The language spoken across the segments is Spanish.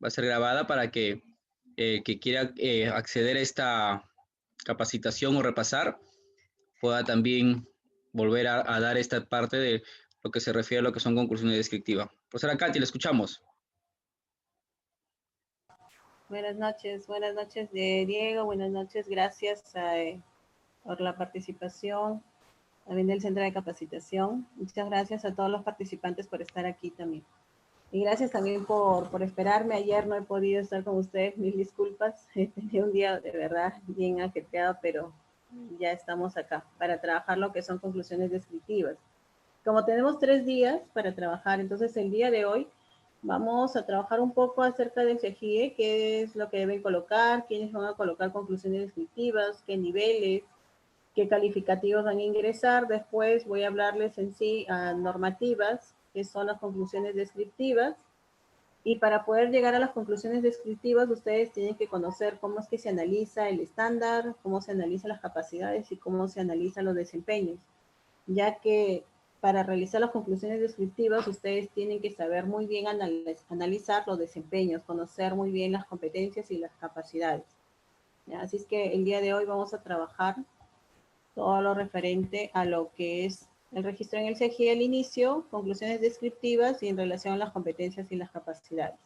va a ser grabada para que quiera acceder a esta capacitación o repasar, pueda también volver a dar esta parte de lo que se refiere a lo que son conclusiones descriptivas. Profesora Katy, le escuchamos. Buenas noches Diego, buenas noches, gracias por la participación también del Centro de Capacitación. Muchas gracias a todos los participantes por estar aquí también. Y gracias también por esperarme. Ayer no he podido estar con ustedes, mil disculpas. He tenido un día de verdad bien ajetreado, pero ya estamos acá para trabajar lo que son conclusiones descriptivas. Como tenemos 3 días para trabajar, entonces el día de hoy vamos a trabajar un poco acerca del CEGIE, qué es lo que deben colocar, quiénes van a colocar conclusiones descriptivas, qué niveles, qué calificativos van a ingresar. Después voy a hablarles en sí a normativas, que son las conclusiones descriptivas. Y para poder llegar a las conclusiones descriptivas, ustedes tienen que conocer cómo es que se analiza el estándar, cómo se analizan las capacidades y cómo se analizan los desempeños, ya que para realizar las conclusiones descriptivas, ustedes tienen que saber muy bien analizar los desempeños, conocer muy bien las competencias y las capacidades. ¿Ya? Así es que el día de hoy vamos a trabajar todo lo referente a lo que es el registro en el CEGIE al inicio, conclusiones descriptivas y en relación a las competencias y las capacidades.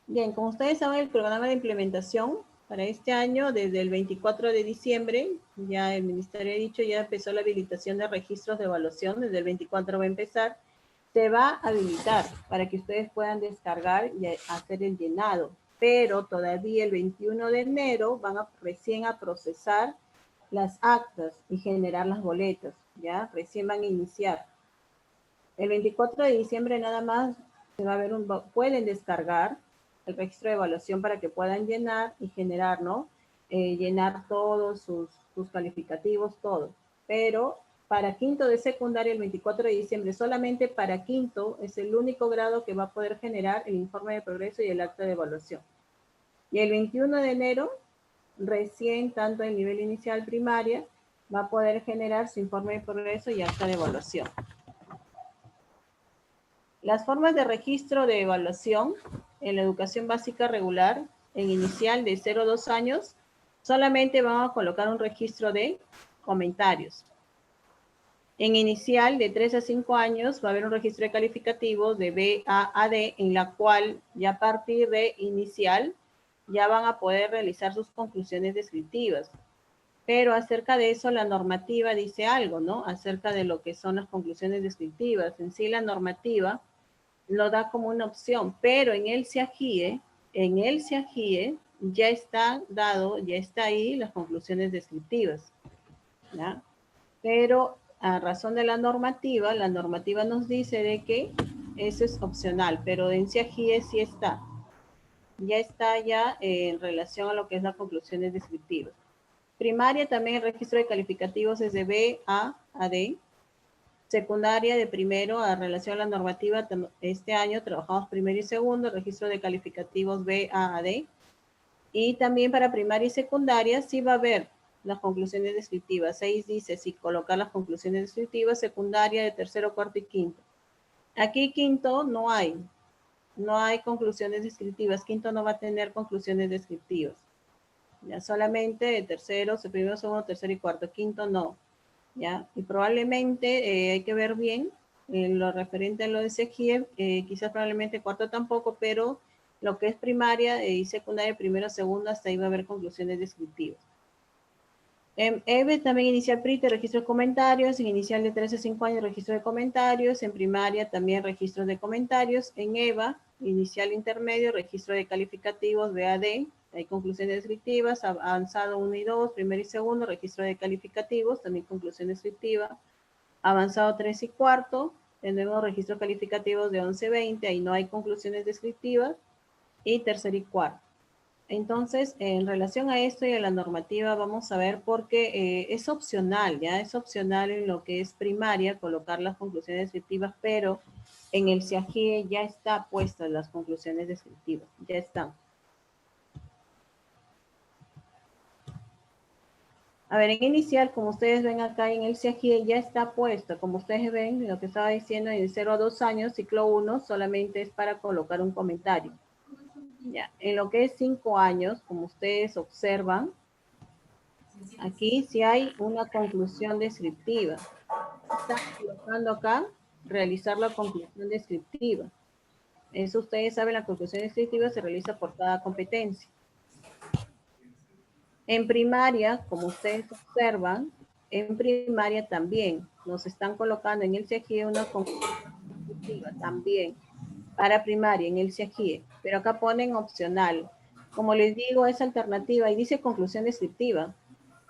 Bien, como ustedes saben, el programa de implementación para este año, desde el 24 de diciembre, ya el Ministerio ha dicho, ya empezó la habilitación de registros de evaluación, desde el 24 va a empezar, se va a habilitar para que ustedes puedan descargar y hacer el llenado, pero todavía el 21 de enero van recién a procesar las actas y generar las boletas, ya recién van a iniciar. El 24 de diciembre nada más se va a ver pueden descargar el registro de evaluación para que puedan llenar y generar, ¿no? Llenar todos sus calificativos, todo. Pero para quinto de secundaria, el 24 de diciembre, solamente para quinto es el único grado que va a poder generar el informe de progreso y el acta de evaluación. Y el 21 de enero, recién, tanto el nivel inicial primaria, va a poder generar su informe de progreso y acta de evaluación. Las formas de registro de evaluación en la educación básica regular, en inicial de 0 a 2 años, solamente van a colocar un registro de comentarios. En inicial de 3 a 5 años va a haber un registro de calificativos de B, A, D, en la cual ya a partir de inicial ya van a poder realizar sus conclusiones descriptivas. Pero acerca de eso la normativa dice algo, ¿no? Acerca de lo que son las conclusiones descriptivas. En sí la normativa lo da como una opción, pero en el CIAGIE ya está dado, ya está ahí las conclusiones descriptivas, ¿ya? Pero a razón de la normativa nos dice de que eso es opcional, pero en CIAGIE sí está. Ya está ya en relación a lo que es las conclusiones descriptivas. Primaria también el registro de calificativos es de B, A D. Secundaria de primero a relación a la normativa, este año trabajamos primero y segundo, registro de calificativos B, A D. Y también para primaria y secundaria sí va a haber las conclusiones descriptivas. 6 dice si colocar las conclusiones descriptivas, secundaria de tercero, cuarto y quinto. Aquí quinto no hay conclusiones descriptivas. Quinto no va a tener conclusiones descriptivas. Ya solamente de tercero, primero, segundo, tercero y cuarto. Quinto no. ¿Ya? Y probablemente hay que ver bien lo referente a lo de CEGIE, quizás probablemente cuarto tampoco, pero lo que es primaria y secundaria, primero, segundo, hasta ahí va a haber conclusiones descriptivas. En EVE también inicial PRIT, registro de comentarios, en inicial de 3 a 5 años, registro de comentarios, en primaria también registro de comentarios, en EVA, inicial intermedio, registro de calificativos, BAD, hay conclusiones descriptivas, avanzado 1 y 2, primero y segundo, registro de calificativos, también conclusión descriptiva, avanzado 3 y cuarto, tenemos registros calificativos de 11 20, ahí no hay conclusiones descriptivas, y tercer y cuarto. Entonces, en relación a esto y a la normativa, vamos a ver porque es opcional, ¿ya? Es opcional en lo que es primaria colocar las conclusiones descriptivas, pero en el CIAGIE ya está puestas las conclusiones descriptivas, ya están. A ver, en inicial, como ustedes ven acá en el CIAGIE, ya está puesto. Como ustedes ven, lo que estaba diciendo, en 0 a 2 años, ciclo 1, solamente es para colocar un comentario. Ya, en lo que es 5 años, como ustedes observan, aquí sí hay una conclusión descriptiva. Están colocando acá, realizar la conclusión descriptiva. Eso ustedes saben, la conclusión descriptiva se realiza por cada competencia. En primaria, como ustedes observan, en primaria también nos están colocando en el CIAGIE una conclusión descriptiva también para primaria en el CIAGIE, pero acá ponen opcional. Como les digo, es alternativa y dice conclusión descriptiva.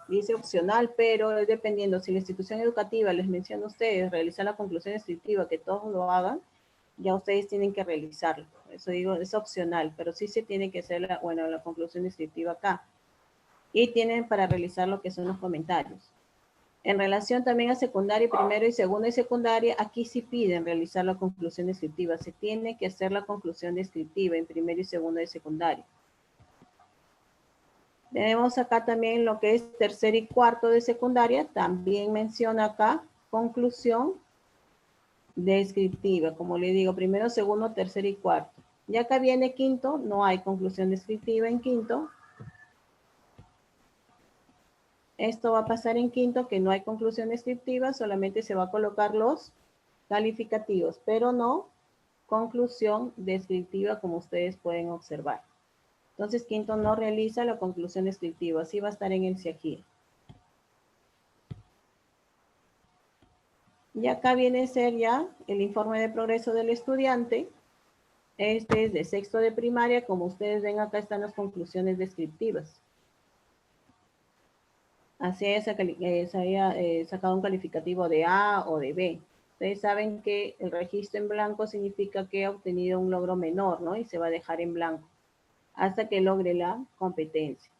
Dice opcional, pero dependiendo si la institución educativa les menciona a ustedes realizar la conclusión descriptiva, que todos lo hagan, ya ustedes tienen que realizarlo. Eso digo, es opcional, pero sí se tiene que hacer la conclusión descriptiva acá. Y tienen para realizar lo que son los comentarios. En relación también a secundaria, primero y segundo y secundaria, aquí sí piden realizar la conclusión descriptiva. Se tiene que hacer la conclusión descriptiva en primero y segundo y secundaria. Tenemos acá también lo que es tercer y cuarto de secundaria. También menciona acá conclusión descriptiva. Como le digo, primero, segundo, tercer y cuarto. Y acá viene quinto, no hay conclusión descriptiva en quinto. Esto va a pasar en quinto, que no hay conclusión descriptiva, solamente se va a colocar los calificativos, pero no conclusión descriptiva como ustedes pueden observar. Entonces, quinto no realiza la conclusión descriptiva, así va a estar en el CIAGIE. Y acá viene a ser ya el informe de progreso del estudiante. Este es de sexto de primaria, como ustedes ven acá están las conclusiones descriptivas. Así se haya sacado un calificativo de A o de B. Ustedes saben que el registro en blanco significa que ha obtenido un logro menor, ¿no? Y se va a dejar en blanco hasta que logre la competencia.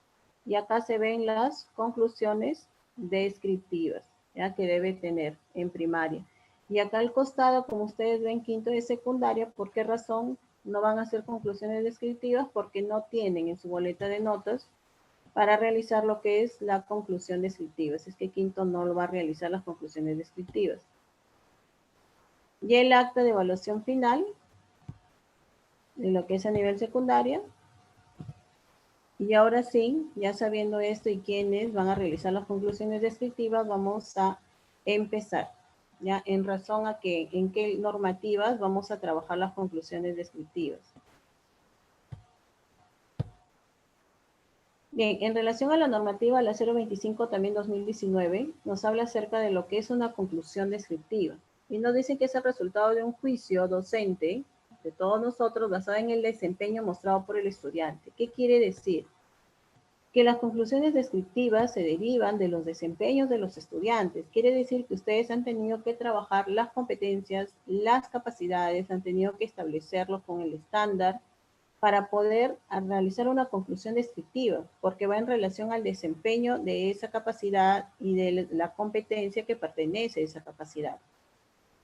Y acá se ven las conclusiones descriptivas, ya que debe tener en primaria. Y acá al costado, como ustedes ven, quinto de secundaria, ¿por qué razón no van a hacer conclusiones descriptivas? Porque no tienen en su boleta de notas para realizar lo que es la conclusión descriptiva. Es que quinto no lo va a realizar las conclusiones descriptivas. Y el acta de evaluación final, de lo que es a nivel secundaria. Y ahora sí, ya sabiendo esto y quiénes van a realizar las conclusiones descriptivas, vamos a empezar. Ya en razón a que en qué normativas vamos a trabajar las conclusiones descriptivas. Bien, en relación a la normativa, la 025 también 2019, nos habla acerca de lo que es una conclusión descriptiva. Y nos dice que es el resultado de un juicio docente de todos nosotros basado en el desempeño mostrado por el estudiante. ¿Qué quiere decir? Que las conclusiones descriptivas se derivan de los desempeños de los estudiantes. Quiere decir que ustedes han tenido que trabajar las competencias, las capacidades, han tenido que establecerlos con el estándar, para poder realizar una conclusión descriptiva, porque va en relación al desempeño de esa capacidad y de la competencia que pertenece a esa capacidad.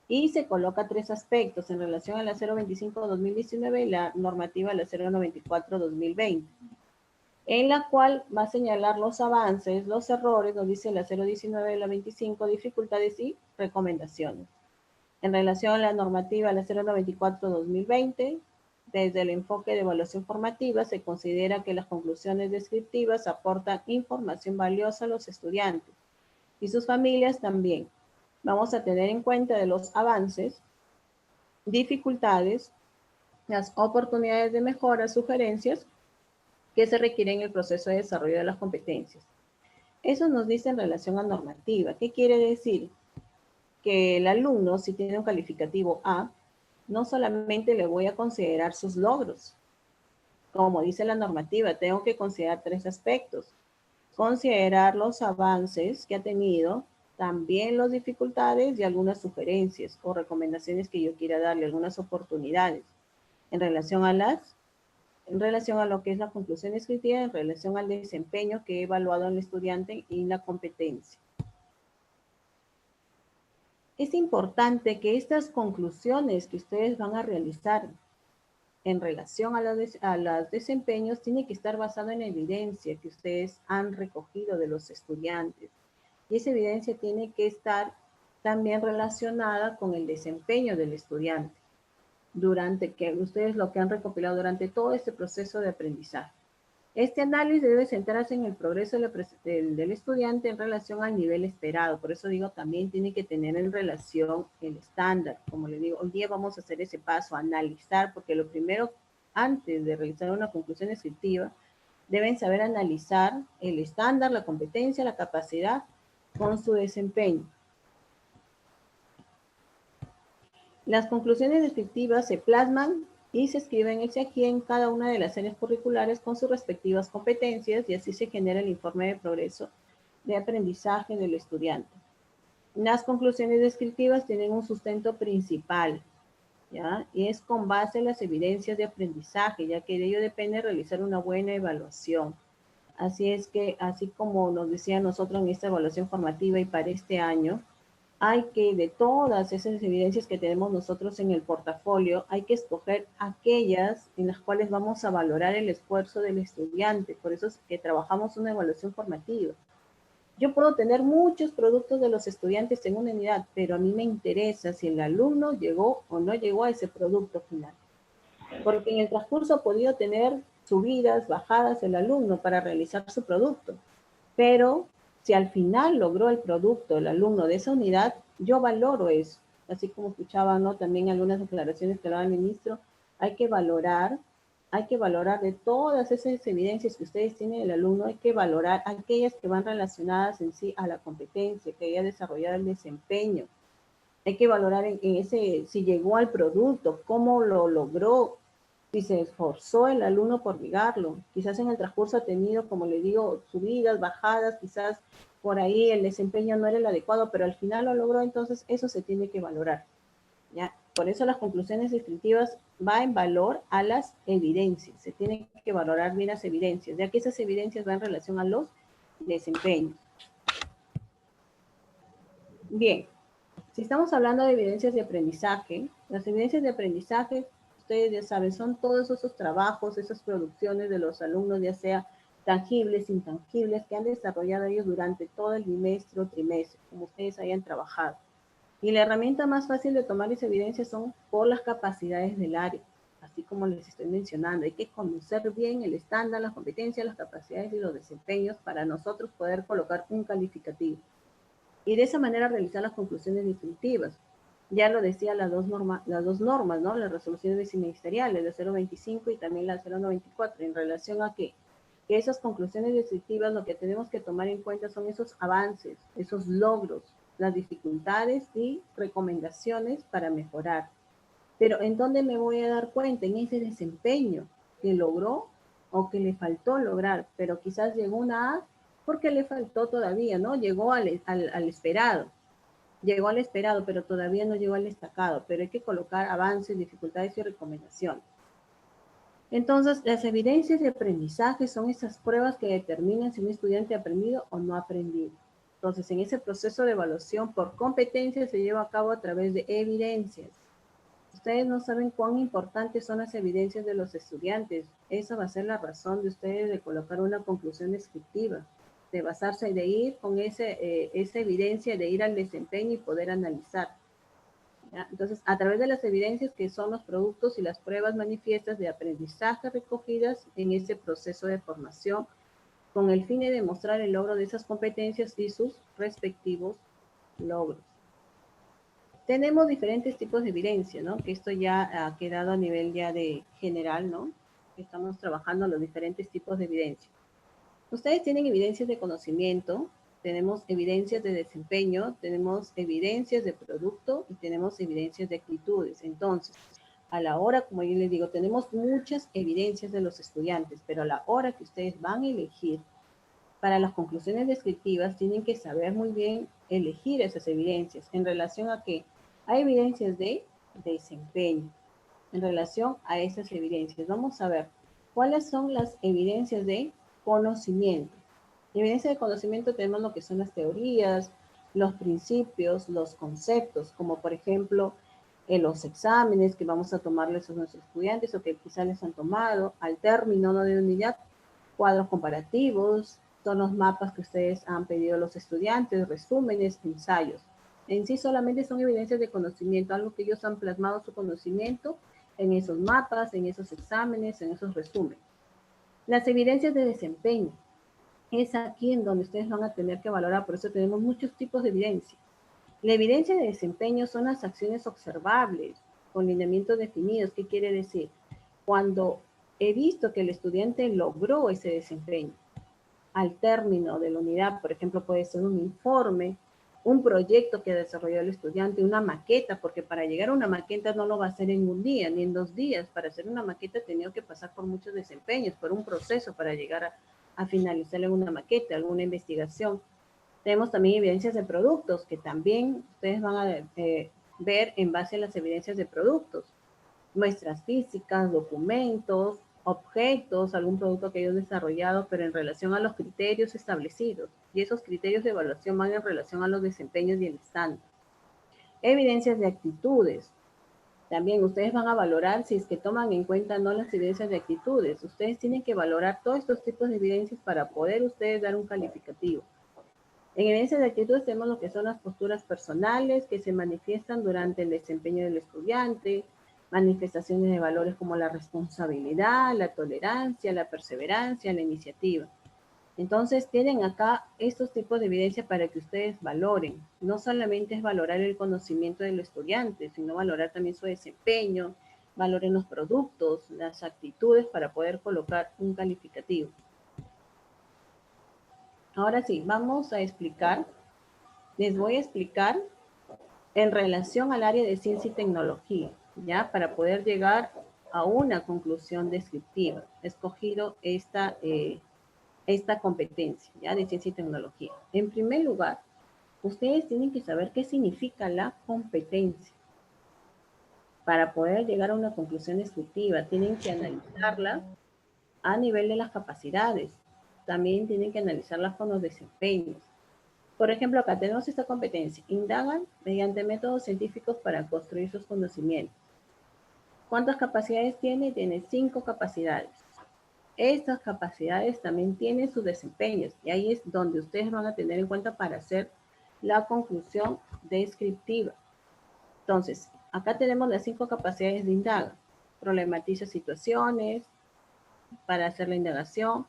Y se coloca tres aspectos en relación a la 025-2019 y la normativa la 094-2020, en la cual va a señalar los avances, los errores, nos dice la 019 y la 25, dificultades y recomendaciones. En relación a la normativa la 094-2020, desde el enfoque de evaluación formativa, se considera que las conclusiones descriptivas aportan información valiosa a los estudiantes y sus familias también. Vamos a tener en cuenta de los avances, dificultades, las oportunidades de mejora, sugerencias que se requieren en el proceso de desarrollo de las competencias. Eso nos dice en relación a normativa. ¿Qué quiere decir? Que el alumno, si tiene un calificativo A, no solamente le voy a considerar sus logros. Como dice la normativa, tengo que considerar tres aspectos. Considerar los avances que ha tenido, también las dificultades y algunas sugerencias o recomendaciones que yo quiera darle, algunas oportunidades en relación a lo que es la conclusión escrita, en relación al desempeño que he evaluado en el estudiante y la competencia. Es importante que estas conclusiones que ustedes van a realizar en relación a los desempeños tiene que estar basado en evidencia que ustedes han recogido de los estudiantes. Y esa evidencia tiene que estar también relacionada con el desempeño del estudiante durante que ustedes lo que han recopilado durante todo este proceso de aprendizaje. Este análisis debe centrarse en el progreso del estudiante en relación al nivel esperado. Por eso digo, también tiene que tener en relación el estándar. Como le digo, hoy día vamos a hacer ese paso, analizar, porque lo primero, antes de realizar una conclusión descriptiva, deben saber analizar el estándar, la competencia, la capacidad con su desempeño. Las conclusiones descriptivas se plasman y se escriben aquí en cada una de las áreas curriculares con sus respectivas competencias y así se genera el informe de progreso de aprendizaje del estudiante. Las conclusiones descriptivas tienen un sustento principal, ¿ya? Y es con base en las evidencias de aprendizaje, ya que de ello depende realizar una buena evaluación. Así es que, así como nos decía nosotros en esta evaluación formativa y para este año, hay que, de todas esas evidencias que tenemos nosotros en el portafolio, hay que escoger aquellas en las cuales vamos a valorar el esfuerzo del estudiante. Por eso es que trabajamos una evaluación formativa. Yo puedo tener muchos productos de los estudiantes en una unidad, pero a mí me interesa si el alumno llegó o no llegó a ese producto final. Porque en el transcurso ha podido tener subidas, bajadas el alumno para realizar su producto. Pero si al final logró el producto el alumno de esa unidad, yo valoro eso. Así como escuchaba, ¿no? También algunas declaraciones que daba el ministro, hay que valorar de todas esas evidencias que ustedes tienen del alumno, hay que valorar aquellas que van relacionadas en sí a la competencia, que haya desarrollado el desempeño. Hay que valorar en ese, si llegó al producto, cómo lo logró, si se esforzó el alumno por llegarlo. Quizás en el transcurso ha tenido, como le digo, subidas, bajadas, quizás por ahí el desempeño no era el adecuado, pero al final lo logró, entonces eso se tiene que valorar, ¿ya? Por eso las conclusiones descriptivas va en valor a las evidencias. Se tienen que valorar bien las evidencias, ya que esas evidencias van en relación a los desempeños. Bien, si estamos hablando de evidencias de aprendizaje, las evidencias de aprendizaje, ustedes ya saben, son todos esos trabajos, esas producciones de los alumnos, ya sea tangibles, intangibles, que han desarrollado ellos durante todo el bimestre o trimestre, como ustedes hayan trabajado. Y la herramienta más fácil de tomar esa evidencia son por las capacidades del área, así como les estoy mencionando. Hay que conocer bien el estándar, las competencias, las capacidades y los desempeños para nosotros poder colocar un calificativo. Y de esa manera realizar las conclusiones definitivas. Ya lo decía las dos normas, ¿no? Las resoluciones ministeriales, la 025 y también la 094, en relación a que esas conclusiones descriptivas lo que tenemos que tomar en cuenta son esos avances, esos logros, las dificultades y recomendaciones para mejorar. Pero ¿en dónde me voy a dar cuenta? En ese desempeño que logró o que le faltó lograr, pero quizás llegó una A porque le faltó todavía, ¿no? Llegó al esperado, pero todavía no llegó al destacado, pero hay que colocar avances, dificultades y recomendaciones. Entonces, las evidencias de aprendizaje son esas pruebas que determinan si un estudiante ha aprendido o no ha aprendido. Entonces, en ese proceso de evaluación por competencia se lleva a cabo a través de evidencias. Ustedes no saben cuán importantes son las evidencias de los estudiantes. Esa va a ser la razón de ustedes de colocar una conclusión descriptiva, de basarse, de ir con esa evidencia, de ir al desempeño y poder analizar. ¿Ya? Entonces, a través de las evidencias que son los productos y las pruebas manifiestas de aprendizaje recogidas en ese proceso de formación, con el fin de demostrar el logro de esas competencias y sus respectivos logros. Tenemos diferentes tipos de evidencia, ¿no? Que esto ya ha quedado a nivel ya de general, ¿no? Estamos trabajando los diferentes tipos de evidencia. Ustedes tienen evidencias de conocimiento, tenemos evidencias de desempeño, tenemos evidencias de producto y tenemos evidencias de actitudes. Entonces, a la hora, como yo les digo, tenemos muchas evidencias de los estudiantes, pero a la hora que ustedes van a elegir para las conclusiones descriptivas, tienen que saber muy bien elegir esas evidencias en relación a que hay evidencias de desempeño. En relación a esas evidencias, vamos a ver cuáles son las evidencias de conocimiento. Evidencia de conocimiento tenemos lo que son las teorías, los principios, los conceptos, como por ejemplo, los exámenes que vamos a tomarles a nuestros estudiantes o que quizás les han tomado, al término ¿no? de unidad, cuadros comparativos, son los mapas que ustedes han pedido a los estudiantes, resúmenes, ensayos. En sí solamente son evidencias de conocimiento, algo que ellos han plasmado su conocimiento en esos mapas, en esos exámenes, en esos resúmenes. Las evidencias de desempeño. Es aquí en donde ustedes van a tener que valorar, por eso tenemos muchos tipos de evidencia. La evidencia de desempeño son las acciones observables, con lineamientos definidos. ¿Qué quiere decir? Cuando he visto que el estudiante logró ese desempeño, al término de la unidad, por ejemplo, puede ser un informe, un proyecto que desarrolló el estudiante, una maqueta, porque para llegar a una maqueta no lo va a hacer en un día ni en 2 días. Para hacer una maqueta ha tenido que pasar por muchos desempeños, por un proceso para llegar a finalizar en una maqueta, alguna investigación. Tenemos también evidencias de productos que también ustedes van a ver en base a las evidencias de productos. Muestras físicas, documentos, objetos, algún producto que hayas desarrollado, pero en relación a los criterios establecidos. Y esos criterios de evaluación van en relación a los desempeños y el estándar. Evidencias de actitudes. También ustedes van a valorar si es que toman en cuenta no las evidencias de actitudes. Ustedes tienen que valorar todos estos tipos de evidencias para poder ustedes dar un calificativo. En evidencias de actitudes tenemos lo que son las posturas personales que se manifiestan durante el desempeño del estudiante, manifestaciones de valores como la responsabilidad, la tolerancia, la perseverancia, la iniciativa. Entonces tienen acá estos tipos de evidencia para que ustedes valoren. No solamente es valorar el conocimiento del estudiante, sino valorar también su desempeño, valoren los productos, las actitudes para poder colocar un calificativo. Ahora sí, vamos a explicar, les voy a explicar en relación al área de ciencia y tecnología, ¿ya? Para poder llegar a una conclusión descriptiva. He escogido esta competencia, ¿ya? De ciencia y tecnología. En primer lugar, ustedes tienen que saber qué significa la competencia. Para poder llegar a una conclusión descriptiva, tienen que analizarla a nivel de las capacidades. También tienen que analizarlas con los desempeños. Por ejemplo, acá tenemos esta competencia. Indagan mediante métodos científicos para construir sus conocimientos. ¿Cuántas capacidades tiene? Tiene 5 capacidades. Estas capacidades también tienen sus desempeños y ahí es donde ustedes van a tener en cuenta para hacer la conclusión descriptiva. Entonces, acá tenemos las 5 capacidades de indaga. Problematiza situaciones para hacer la indagación,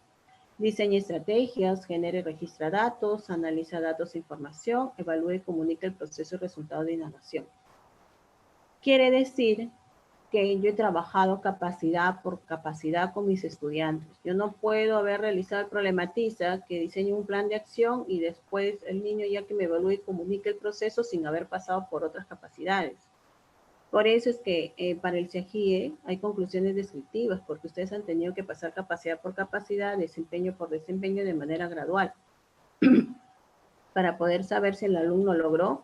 diseña estrategias, genera y registra datos, analiza datos e información, evalúa y comunica el proceso y resultado de indagación. Quiere decir que yo he trabajado capacidad por capacidad con mis estudiantes. Yo no puedo haber realizado el problematiza, que diseñe un plan de acción y después el niño ya que me evalúe y comunique el proceso sin haber pasado por otras capacidades. Por eso es que para el CIAGIE hay conclusiones descriptivas, porque ustedes han tenido que pasar capacidad por capacidad, desempeño por desempeño de manera gradual, para poder saber si el alumno logró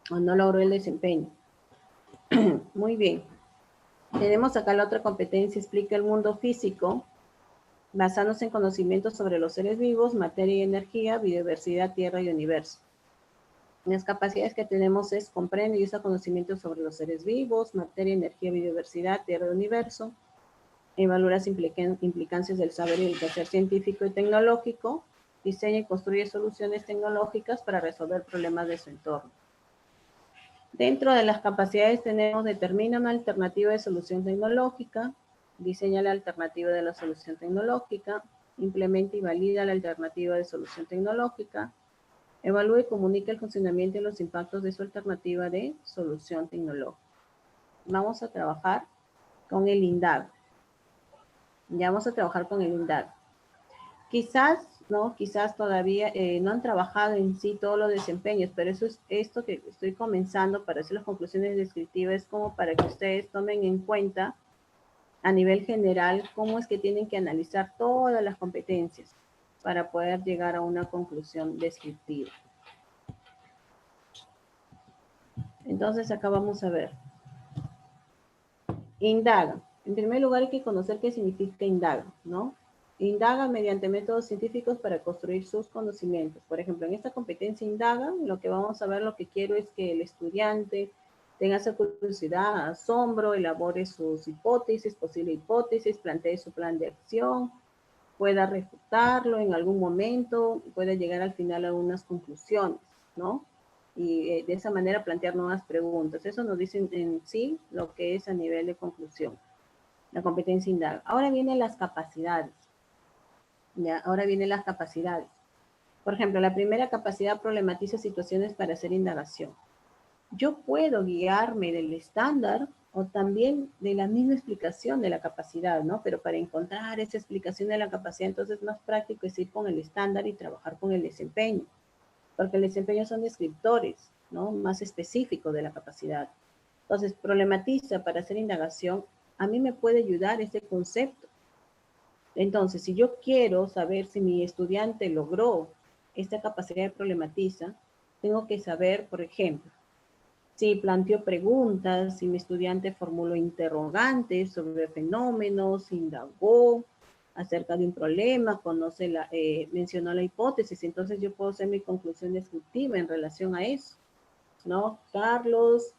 o no logró el desempeño. Muy bien. Tenemos acá la otra competencia, explica el mundo físico, basándose en conocimientos sobre los seres vivos, materia y energía, biodiversidad, tierra y universo. Las capacidades que tenemos es comprende y usa conocimientos sobre los seres vivos, materia, energía, biodiversidad, tierra y universo. Evalúa las implicancias del saber y el quehacer científico y tecnológico. Diseña y construye soluciones tecnológicas para resolver problemas de su entorno. Dentro de las capacidades tenemos determina una alternativa de solución tecnológica, diseña la alternativa de la solución tecnológica, implementa y valida la alternativa de solución tecnológica, evalúa y comunica el funcionamiento y los impactos de su alternativa de solución tecnológica. Vamos a trabajar con el INDAG. Ya vamos a trabajar con el INDAG. Quizás todavía no han trabajado en sí todos los desempeños, pero eso es esto que estoy comenzando para hacer las conclusiones descriptivas, como para que ustedes tomen en cuenta a nivel general cómo es que tienen que analizar todas las competencias para poder llegar a una conclusión descriptiva. Entonces acá vamos a ver. Indaga. En primer lugar hay que conocer qué significa indaga, ¿no? Indaga mediante métodos científicos para construir sus conocimientos. Por ejemplo, en esta competencia indaga, lo que vamos a ver, lo que quiero es que el estudiante tenga esa curiosidad, asombro, elabore sus hipótesis, posible hipótesis, plantee su plan de acción, pueda refutarlo en algún momento, pueda llegar al final a unas conclusiones, ¿no? Y de esa manera plantear nuevas preguntas. Eso nos dice en sí lo que es a nivel de conclusión, la competencia indaga. Ahora vienen las capacidades. ¿Ya? Ahora vienen las capacidades. Por ejemplo, la primera capacidad problematiza situaciones para hacer indagación. Yo puedo guiarme del estándar o también de la misma explicación de la capacidad, ¿no? Pero para encontrar esa explicación de la capacidad, entonces más práctico es ir con el estándar y trabajar con el desempeño, porque el desempeño son descriptores, ¿no? Más específicos de la capacidad. Entonces, problematiza para hacer indagación, a mí me puede ayudar ese concepto. Entonces, si yo quiero saber si mi estudiante logró esta capacidad de problematiza, tengo que saber, por ejemplo, si planteó preguntas, si mi estudiante formuló interrogantes sobre fenómenos, indagó acerca de un problema, mencionó la hipótesis, entonces yo puedo hacer mi conclusión descriptiva en relación a eso, ¿no? Carlos,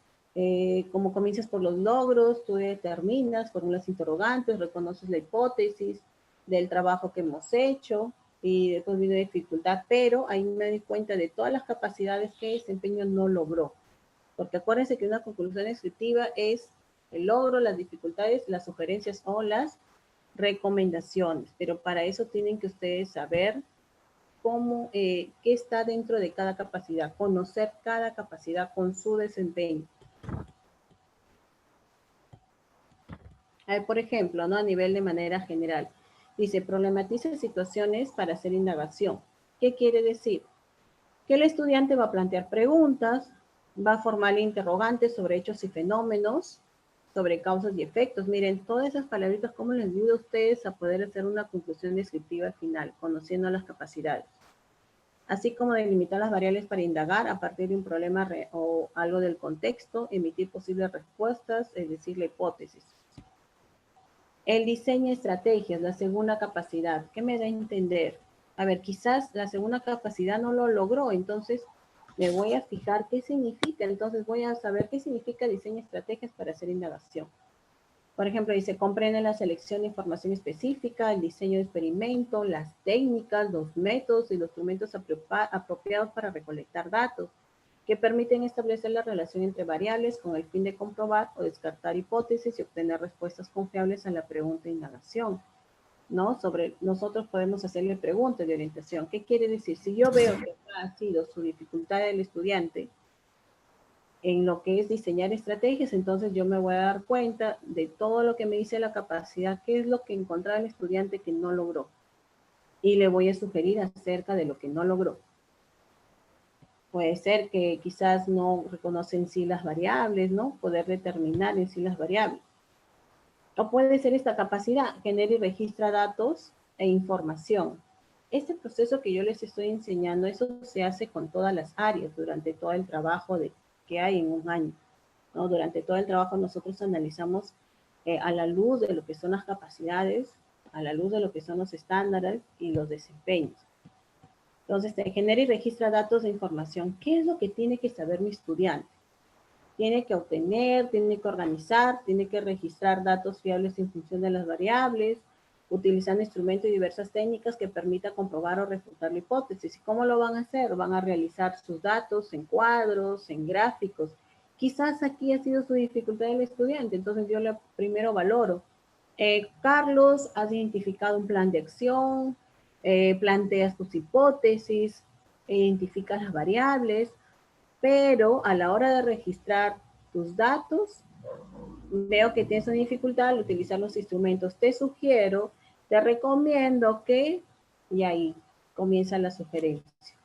como comienzas por los logros, tú determinas, formulas interrogantes, reconoces la hipótesis del trabajo que hemos hecho y después vino dificultad, pero ahí me di cuenta de todas las capacidades que desempeño no logró. Porque acuérdense que una conclusión descriptiva es el logro, las dificultades, las sugerencias o las recomendaciones. Pero para eso tienen que ustedes saber qué está dentro de cada capacidad, conocer cada capacidad con su desempeño. A ver, por ejemplo, ¿no? A nivel de manera general. Dice, problematiza situaciones para hacer indagación. ¿Qué quiere decir? Que el estudiante va a plantear preguntas, va a formar interrogantes sobre hechos y fenómenos, sobre causas y efectos. Miren, todas esas palabritas, ¿cómo les ayuda a ustedes a poder hacer una conclusión descriptiva al final, conociendo las capacidades? Así como delimitar las variables para indagar a partir de un problema o algo del contexto, emitir posibles respuestas, es decir, la hipótesis. El diseño de estrategias, la segunda capacidad. ¿Qué me da a entender? A ver, quizás la segunda capacidad no lo logró, entonces me voy a fijar qué significa, entonces voy a saber qué significa diseño de estrategias para hacer indagación. Por ejemplo, dice, comprende la selección de información específica, el diseño de experimento, las técnicas, los métodos y los instrumentos apropiados para recolectar datos, que permiten establecer la relación entre variables con el fin de comprobar o descartar hipótesis y obtener respuestas confiables a la pregunta de indagación, ¿no? Nosotros podemos hacerle preguntas de orientación. ¿Qué quiere decir? Si yo veo que ha sido su dificultad del estudiante en lo que es diseñar estrategias, entonces yo me voy a dar cuenta de todo lo que me dice la capacidad, qué es lo que encontraba el estudiante que no logró. Y le voy a sugerir acerca de lo que no logró. Puede ser que quizás no reconoce en sí las variables, ¿no? Poder determinar en sí las variables. O puede ser esta capacidad, genera y registra datos e información. Este proceso que yo les estoy enseñando, eso se hace con todas las áreas durante todo el trabajo que hay en un año, ¿no? Durante todo el trabajo nosotros analizamos a la luz de lo que son las capacidades, a la luz de lo que son los estándares y los desempeños. Entonces, te genera y registra datos de información. ¿Qué es lo que tiene que saber mi estudiante? Tiene que obtener, tiene que organizar, tiene que registrar datos fiables en función de las variables, utilizando instrumentos y diversas técnicas que permita comprobar o refutar la hipótesis. ¿Y cómo lo van a hacer? Van a realizar sus datos en cuadros, en gráficos. Quizás aquí ha sido su dificultad del estudiante, entonces yo primero valoro. Carlos, has identificado un plan de acción, planteas tus hipótesis, identificas las variables, pero a la hora de registrar tus datos, veo que tienes una dificultad al utilizar los instrumentos. Te sugiero, te recomiendo que, y ahí comienza la sugerencia.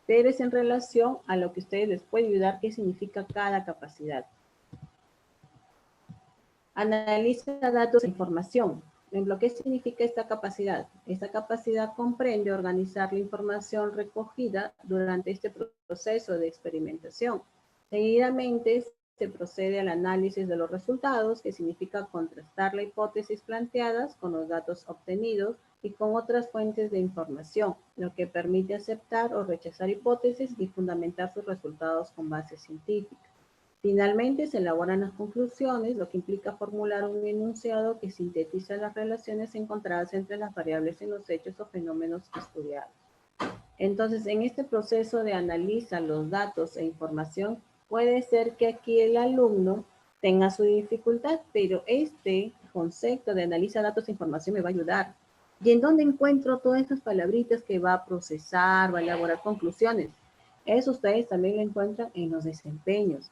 Pero es en relación a lo que ustedes les puede ayudar, qué significa cada capacidad. Analiza datos e información. Por ejemplo, ¿qué significa esta capacidad? Esta capacidad comprende organizar la información recogida durante este proceso de experimentación. Seguidamente se procede al análisis de los resultados, que significa contrastar la hipótesis planteadas con los datos obtenidos y con otras fuentes de información, lo que permite aceptar o rechazar hipótesis y fundamentar sus resultados con base científica. Finalmente, se elaboran las conclusiones, lo que implica formular un enunciado que sintetiza las relaciones encontradas entre las variables en los hechos o fenómenos estudiados. Entonces, en este proceso de analizar los datos e información, puede ser que aquí el alumno tenga su dificultad, pero este concepto de analiza datos e información me va a ayudar. ¿Y en dónde encuentro todas estas palabritas que va a procesar, va a elaborar conclusiones? Eso ustedes también lo encuentran en los desempeños.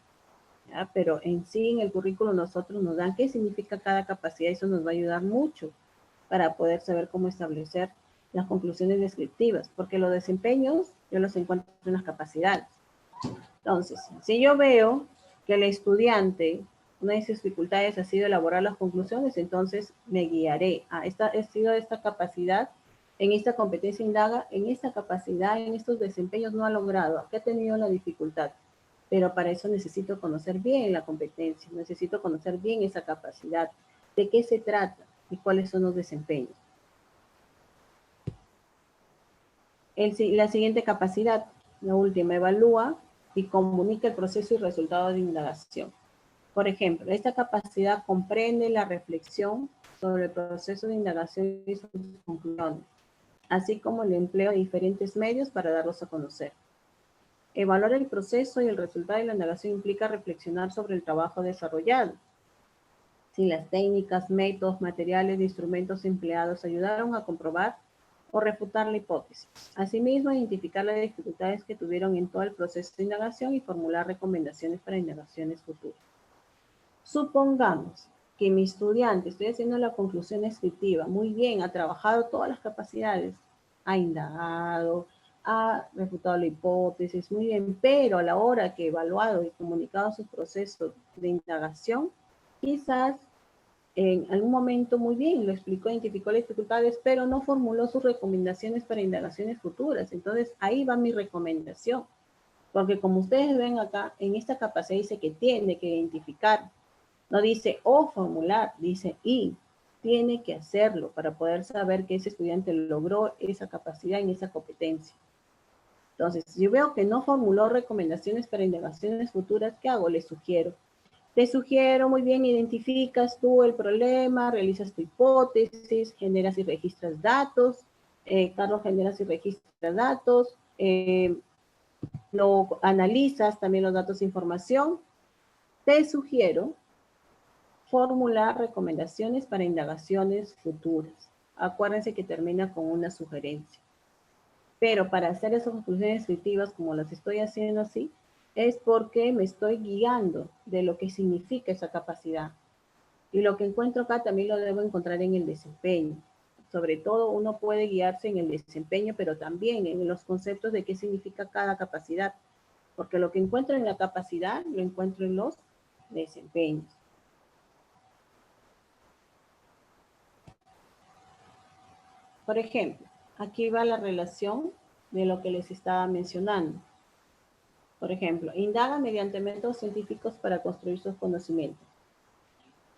¿Ya? Pero en sí, en el currículo nosotros nos dan qué significa cada capacidad y eso nos va a ayudar mucho para poder saber cómo establecer las conclusiones descriptivas, porque los desempeños yo los encuentro en las capacidades. Entonces, si yo veo que el estudiante, una de sus dificultades ha sido elaborar las conclusiones, entonces me guiaré a esta capacidad, en esta competencia indaga, en esta capacidad, en estos desempeños no ha logrado, aquí ha tenido la dificultad. Pero para eso necesito conocer bien la competencia, necesito conocer bien esa capacidad, de qué se trata y cuáles son los desempeños. La siguiente capacidad, la última, evalúa y comunica el proceso y resultado de indagación. Por ejemplo, esta capacidad comprende la reflexión sobre el proceso de indagación y sus conclusiones, así como el empleo de diferentes medios para darlos a conocer. Evaluar el proceso y el resultado de la indagación implica reflexionar sobre el trabajo desarrollado. Si las técnicas, métodos, materiales, instrumentos empleados ayudaron a comprobar o refutar la hipótesis. Asimismo, identificar las dificultades que tuvieron en todo el proceso de indagación y formular recomendaciones para indagaciones futuras. Supongamos que mi estudiante, estoy haciendo la conclusión descriptiva, muy bien, ha trabajado todas las capacidades, ha indagado, ha refutado la hipótesis, muy bien, pero a la hora que he evaluado y comunicado su proceso de indagación, quizás en algún momento muy bien, lo explicó, identificó las dificultades, pero no formuló sus recomendaciones para indagaciones futuras. Entonces, ahí va mi recomendación. Porque como ustedes ven acá, en esta capacidad dice que tiene que identificar. No dice o formular, dice y. Tiene que hacerlo para poder saber que ese estudiante logró esa capacidad y esa competencia. Entonces, si yo veo que no formuló recomendaciones para indagaciones futuras, ¿qué hago? Le sugiero. Te sugiero, muy bien, identificas tú el problema, realizas tu hipótesis, generas y registras datos. Carlos, generas y registras datos. Lo analizas también los datos de información. Te sugiero formular recomendaciones para indagaciones futuras. Acuérdense que termina con una sugerencia. Pero para hacer esas conclusiones descriptivas, como las estoy haciendo así, es porque me estoy guiando de lo que significa esa capacidad. Y lo que encuentro acá también lo debo encontrar en el desempeño. Sobre todo uno puede guiarse en el desempeño, pero también en los conceptos de qué significa cada capacidad. Porque lo que encuentro en la capacidad, lo encuentro en los desempeños. Por ejemplo, aquí va la relación de lo que les estaba mencionando. Por ejemplo, indaga mediante métodos científicos para construir sus conocimientos.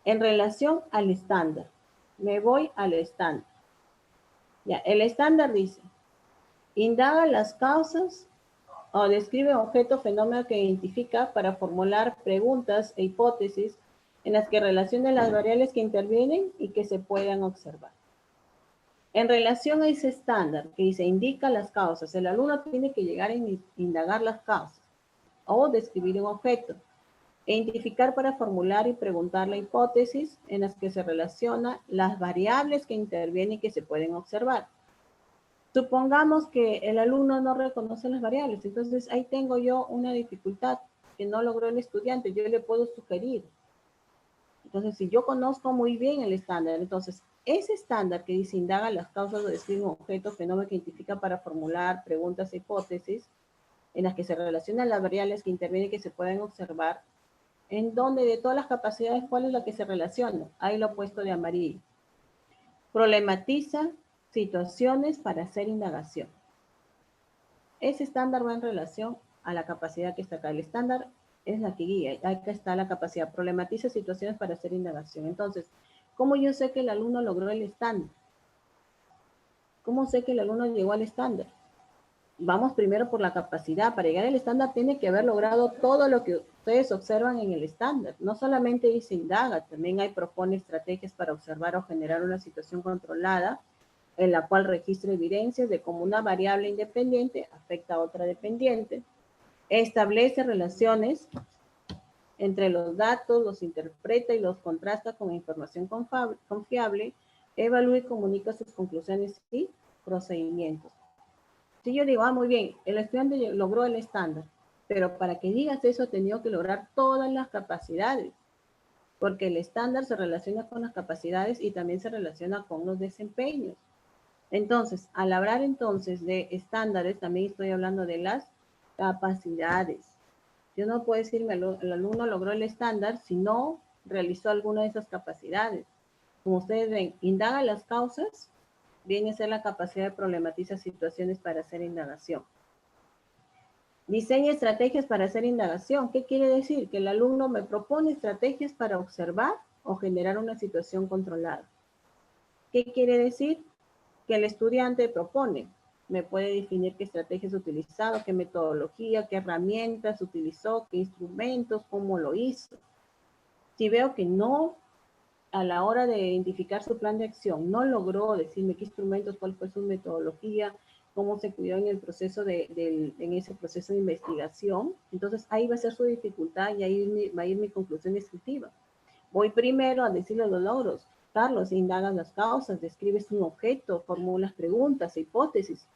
En relación al estándar, me voy al estándar. Ya, el estándar dice, indaga las causas o describe un objeto o fenómeno que identifica para formular preguntas e hipótesis en las que relaciona las variables que intervienen y que se puedan observar. En relación a ese estándar que dice indica las causas, el alumno tiene que llegar a indagar las causas o describir un objeto, e identificar para formular y preguntar la hipótesis en las que se relacionan las variables que intervienen y que se pueden observar. Supongamos que el alumno no reconoce las variables, entonces ahí tengo yo una dificultad que no logró el estudiante, yo le puedo sugerir. Entonces, si yo conozco muy bien el estándar, entonces ese estándar que dice indaga las causas o describe un objeto, fenómeno que identifica para formular preguntas e hipótesis en las que se relacionan las variables que intervienen y que se pueden observar, en donde de todas las capacidades, ¿cuál es la que se relaciona? Ahí lo he puesto de amarillo. Problematiza situaciones para hacer indagación. Ese estándar va en relación a la capacidad que está acá. El estándar es la que guía. Acá está la capacidad. Problematiza situaciones para hacer indagación. Entonces, ¿cómo yo sé que el alumno logró el estándar? ¿Cómo sé que el alumno llegó al estándar? vamos primero por la capacidad. Para llegar al estándar tiene que haber logrado todo lo que ustedes observan en el estándar. No solamente dice indaga, también hay propone estrategias para observar o generar una situación controlada en la cual registra evidencias de cómo una variable independiente afecta a otra dependiente. Establece relaciones entre los datos, los interpreta y los contrasta con información confiable, evalúa y comunica sus conclusiones y procedimientos. Si yo digo, muy bien, el estudiante logró el estándar, pero para que digas eso ha tenido que lograr todas las capacidades, porque el estándar se relaciona con las capacidades y también se relaciona con los desempeños. Entonces, al hablar entonces de estándares, también estoy hablando de las capacidades. Yo no puedo decirme el alumno logró el estándar si no realizó alguna de esas capacidades. Como ustedes ven, indaga las causas, viene a ser la capacidad de problematizar situaciones para hacer indagación. Diseña estrategias para hacer indagación. ¿Qué quiere decir? Que el alumno me propone estrategias para observar o generar una situación controlada. ¿Qué quiere decir? Que el estudiante propone. Me puede definir qué estrategias ha utilizado, qué metodología, qué herramientas utilizó, qué instrumentos, cómo lo hizo. Si veo que no, a la hora de identificar su plan de acción, no logró decirme qué instrumentos, cuál fue su metodología, cómo se cuidó en el proceso en ese proceso de investigación, entonces ahí va a ser su dificultad y ahí va a ir mi conclusión descriptiva. Voy primero a decirle los logros. Carlos, indagas las causas, describes un objeto, formulas preguntas, hipótesis,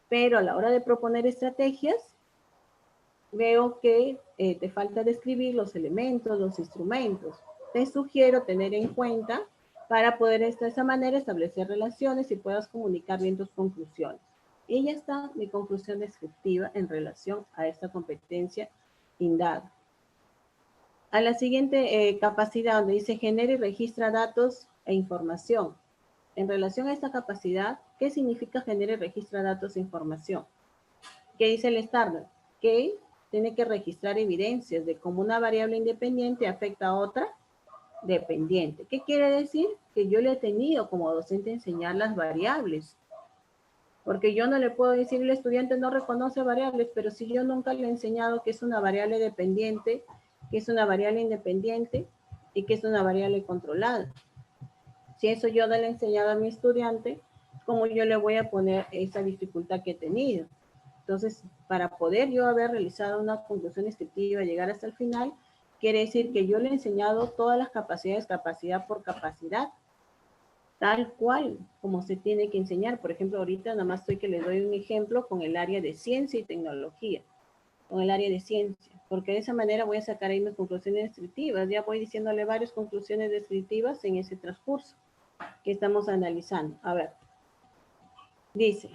pero a la hora de proponer estrategias, veo que te falta describir los elementos, los instrumentos. Te sugiero tener en cuenta para poder de esa manera establecer relaciones y puedas comunicar bien tus conclusiones. Y ya está mi conclusión descriptiva en relación a esta competencia indaga. A la siguiente capacidad donde dice genera y registra datos e información. En relación a esta capacidad, ¿qué significa genera y registra datos e información? ¿Qué dice el estándar? Que tiene que registrar evidencias de cómo una variable independiente afecta a otra dependiente. ¿Qué quiere decir? Que yo le he tenido como docente enseñar las variables. Porque yo no le puedo decir el estudiante no reconoce variables, pero si yo nunca le he enseñado que es una variable dependiente, que es una variable independiente y que es una variable controlada. Si eso yo le he enseñado a mi estudiante, ¿cómo yo le voy a poner esa dificultad que he tenido? Entonces, para poder yo haber realizado una conclusión descriptiva, llegar hasta el final, quiere decir que yo le he enseñado todas las capacidades, capacidad por capacidad, tal cual como se tiene que enseñar. Por ejemplo, ahorita nada más estoy que les doy un ejemplo con el área de ciencia y tecnología, con el área de ciencia, porque de esa manera voy a sacar ahí mis conclusiones descriptivas. Ya voy diciéndole varias conclusiones descriptivas en ese transcurso que estamos analizando. A ver, dice,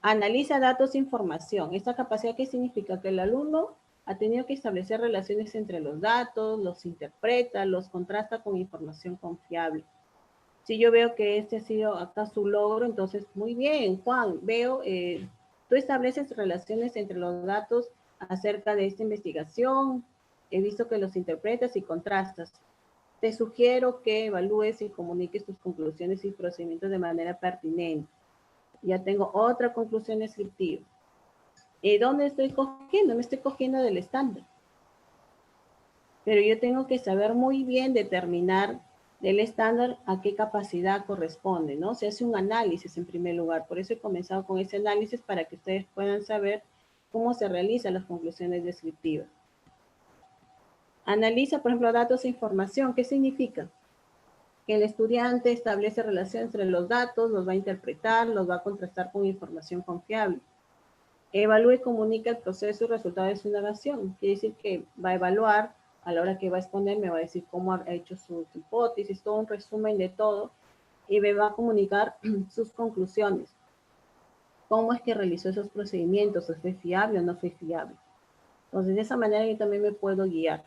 analiza datos e información. Esta capacidad, ¿qué significa? Que el alumno ha tenido que establecer relaciones entre los datos, los interpreta, los contrasta con información confiable. Si yo veo que este ha sido acá su logro, entonces, muy bien, Juan, veo, tú estableces relaciones entre los datos acerca de esta investigación, he visto que los interpretas y contrastas. Te sugiero que evalúes y comuniques tus conclusiones y procedimientos de manera pertinente. Ya tengo otra conclusión descriptiva. ¿Y dónde estoy cogiendo? Me estoy cogiendo del estándar. Pero yo tengo que saber muy bien determinar del estándar a qué capacidad corresponde, ¿no? Se hace un análisis en primer lugar. Por eso he comenzado con ese análisis para que ustedes puedan saber cómo se realizan las conclusiones descriptivas. Analiza, por ejemplo, datos e información. ¿Qué significa? Que el estudiante establece relación entre los datos, los va a interpretar, los va a contrastar con información confiable. Evalúa y comunica el proceso y resultado de su indagación. Quiere decir que va a evaluar, a la hora que va a exponer, me va a decir cómo ha hecho sus hipótesis, todo un resumen de todo, y me va a comunicar sus conclusiones. Cómo es que realizó esos procedimientos, si fue fiable o no fue fiable. Entonces, de esa manera yo también me puedo guiar.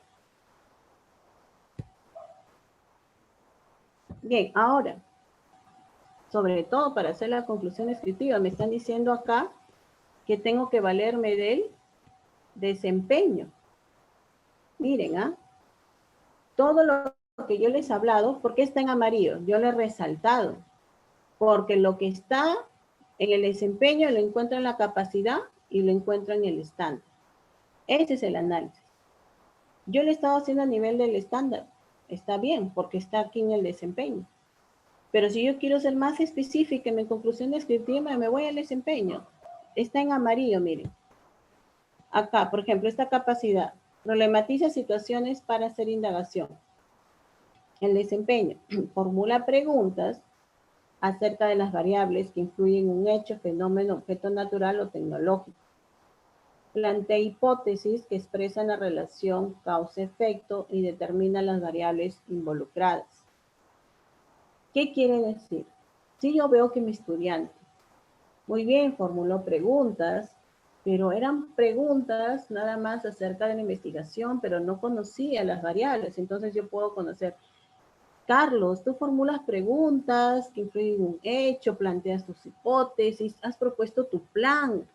Bien, ahora, sobre todo para hacer la conclusión descriptiva, me están diciendo acá que tengo que valerme del desempeño. Miren, todo lo que yo les he hablado, ¿por qué está en amarillo? Yo le he resaltado, porque lo que está en el desempeño lo encuentro en la capacidad y lo encuentro en el estándar. Ese es el análisis. Yo lo he estado haciendo a nivel del estándar. Está bien, porque está aquí en el desempeño. Pero si yo quiero ser más específica en mi conclusión descriptiva, me voy al desempeño. Está en amarillo, miren. Acá, por ejemplo, esta capacidad. Problematiza situaciones para hacer indagación. El desempeño. Formula preguntas acerca de las variables que influyen en un hecho, fenómeno, objeto natural o tecnológico. Plantea hipótesis que expresan la relación causa-efecto y determina las variables involucradas. ¿Qué quiere decir? Si yo veo que mi estudiante, muy bien, formuló preguntas, pero eran preguntas nada más acerca de la investigación, pero no conocía las variables. Entonces yo puedo conocer, Carlos, tú formulas preguntas que influyen en un hecho, planteas tus hipótesis, has propuesto tu plan,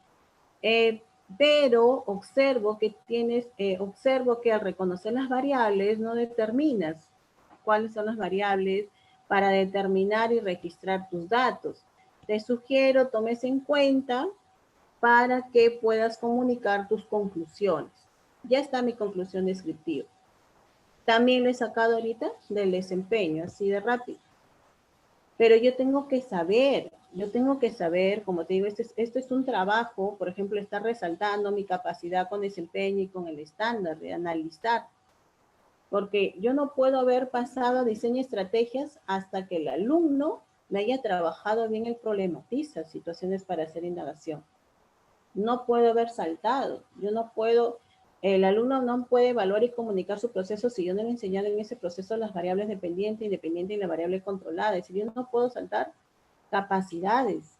pero observo que al reconocer las variables no determinas cuáles son las variables para determinar y registrar tus datos. Te sugiero tomes en cuenta para que puedas comunicar tus conclusiones. Ya está mi conclusión descriptiva. También lo he sacado ahorita del desempeño, así de rápido. Pero yo tengo que saber, como te digo, esto es un trabajo, por ejemplo, está resaltando mi capacidad con desempeño y con el estándar de analizar. Porque yo no puedo haber pasado a diseño de estrategias hasta que el alumno me haya trabajado bien el problematiza, situaciones para hacer indagación. No puedo haber saltado, el alumno no puede evaluar y comunicar su proceso si yo no le he enseñado en ese proceso las variables dependiente, independiente y la variable controlada. Es decir, yo no puedo saltar capacidades.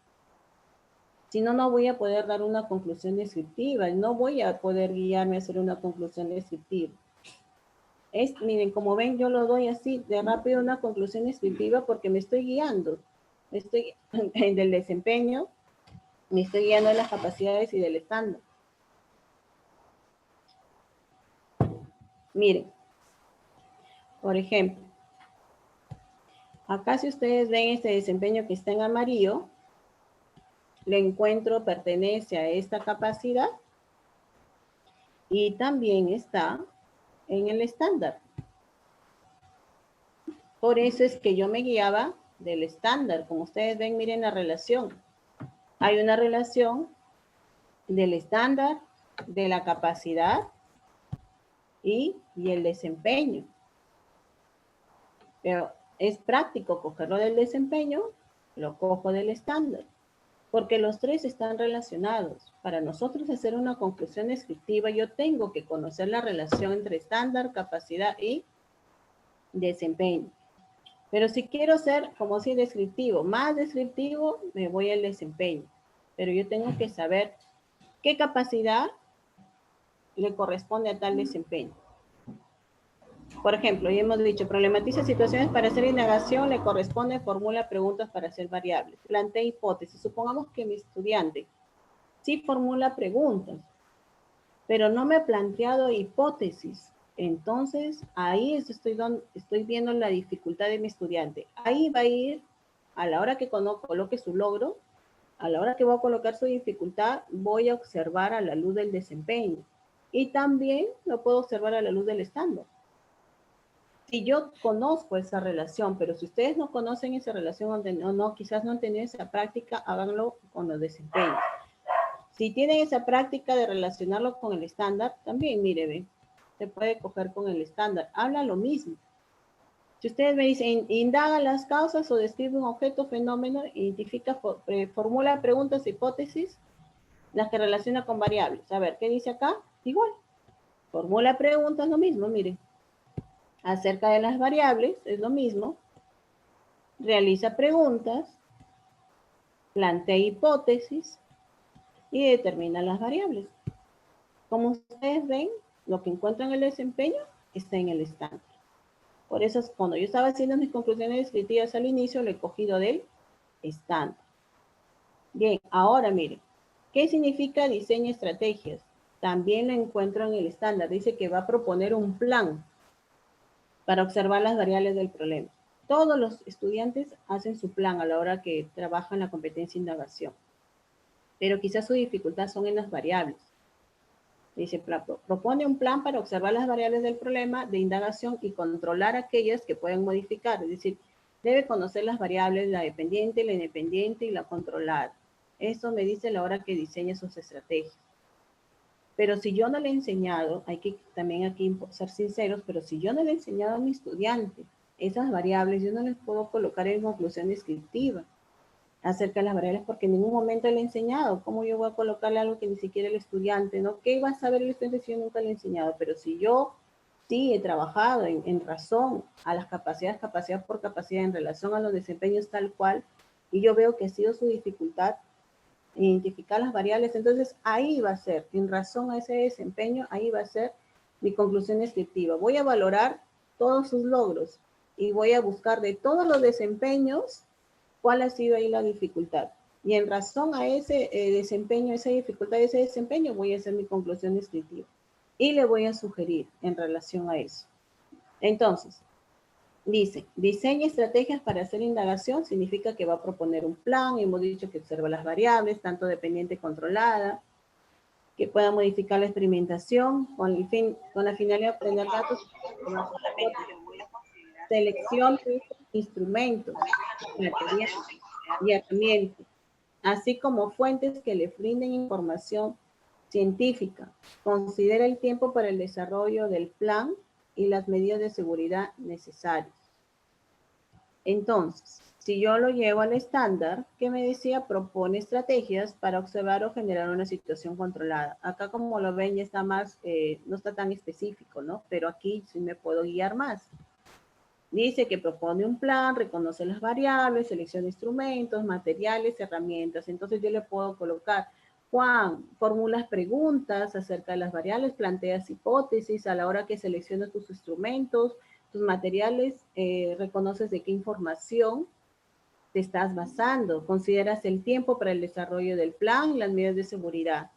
Si no, no voy a poder dar una conclusión descriptiva, no voy a poder guiarme a hacer una conclusión descriptiva. Miren, como ven, yo lo doy así de rápido una conclusión descriptiva porque me estoy guiando. Estoy del desempeño, me estoy guiando de las capacidades y del estándar. Miren, por ejemplo, acá si ustedes ven este desempeño que está en amarillo, le encuentro pertenece a esta capacidad y también está en el estándar. Por eso es que yo me guiaba del estándar. Como ustedes ven, miren la relación. Hay una relación del estándar, de la capacidad y el desempeño. Pero es práctico cogerlo del desempeño, lo cojo del estándar, porque los tres están relacionados. Para nosotros hacer una conclusión descriptiva, yo tengo que conocer la relación entre estándar, capacidad y desempeño. Pero si quiero ser, como si descriptivo, más descriptivo, me voy al desempeño. Pero yo tengo que saber qué capacidad le corresponde a tal desempeño. Por ejemplo, ya hemos dicho, problematiza situaciones para hacer indagación, le corresponde, formula preguntas para hacer variables. Plantea hipótesis. Supongamos que mi estudiante sí formula preguntas, pero no me ha planteado hipótesis. Entonces, ahí estoy viendo la dificultad de mi estudiante. Ahí va a ir, a la hora que coloque su logro, a la hora que voy a colocar su dificultad, voy a observar a la luz del desempeño. Y también lo puedo observar a la luz del estándar. Si yo conozco esa relación, pero si ustedes no conocen esa relación o quizás no han tenido esa práctica, háganlo con los desempeños. Si tienen esa práctica de relacionarlo con el estándar, también, mire, ve, se puede coger con el estándar. Habla lo mismo. Si ustedes me dicen, indaga las causas o describe un objeto, fenómeno, identifica, formula preguntas, hipótesis, las que relaciona con variables. A ver, ¿qué dice acá? Igual. Formula preguntas, lo mismo, miren. Acerca de las variables, es lo mismo. Realiza preguntas, plantea hipótesis y determina las variables. Como ustedes ven, lo que encuentran en el desempeño está en el estándar. Por eso, cuando yo estaba haciendo mis conclusiones descriptivas al inicio, lo he cogido del estándar. Bien, ahora miren, ¿qué significa diseño estrategias? También lo encuentro en el estándar. Dice que va a proponer un plan para observar las variables del problema. Todos los estudiantes hacen su plan a la hora que trabajan la competencia de indagación. pero quizás su dificultad son en las variables. Dice, propone un plan para observar las variables del problema de indagación y controlar aquellas que pueden modificar. Es decir, debe conocer las variables, la dependiente, la independiente y la controlada. Eso me dice a la hora que diseña sus estrategias. Pero si yo no le he enseñado, hay que también aquí ser sinceros, pero si yo no le he enseñado a mi estudiante esas variables, yo no les puedo colocar en conclusión descriptiva acerca de las variables porque en ningún momento le he enseñado. ¿Cómo yo voy a colocarle algo que ni siquiera el estudiante, no? ¿Qué va a saber el estudiante si yo nunca le he enseñado? Pero si yo sí he trabajado en razón a las capacidades, capacidad por capacidad, en relación a los desempeños tal cual, y yo veo que ha sido su dificultad identificar las variables, entonces ahí va a ser, en razón a ese desempeño, ahí va a ser mi conclusión descriptiva. Voy a valorar todos sus logros y voy a buscar de todos los desempeños cuál ha sido ahí la dificultad. Y en razón a ese desempeño, esa dificultad, ese desempeño, voy a hacer mi conclusión descriptiva. Y le voy a sugerir en relación a eso. Entonces, dice, diseña estrategias para hacer indagación, significa que va a proponer un plan, hemos dicho que observa las variables, tanto dependiente controlada, que pueda modificar la experimentación con la finalidad de obtener datos, selección de instrumentos, materiales y herramientas, así como fuentes que le brinden información científica. Considera el tiempo para el desarrollo del plan y las medidas de seguridad necesarias. Entonces, si yo lo llevo al estándar, que me decía, propone estrategias para observar o generar una situación controlada. Acá, como lo ven, ya está más, no está tan específico, ¿no? Pero aquí sí me puedo guiar más. Dice que propone un plan, reconoce las variables, selecciona instrumentos, materiales, herramientas. Entonces yo le puedo colocar, Juan, formulas preguntas acerca de las variables, planteas hipótesis a la hora que seleccionas tus instrumentos, tus materiales, reconoces de qué información te estás basando, consideras el tiempo para el desarrollo del plan y las medidas de seguridad.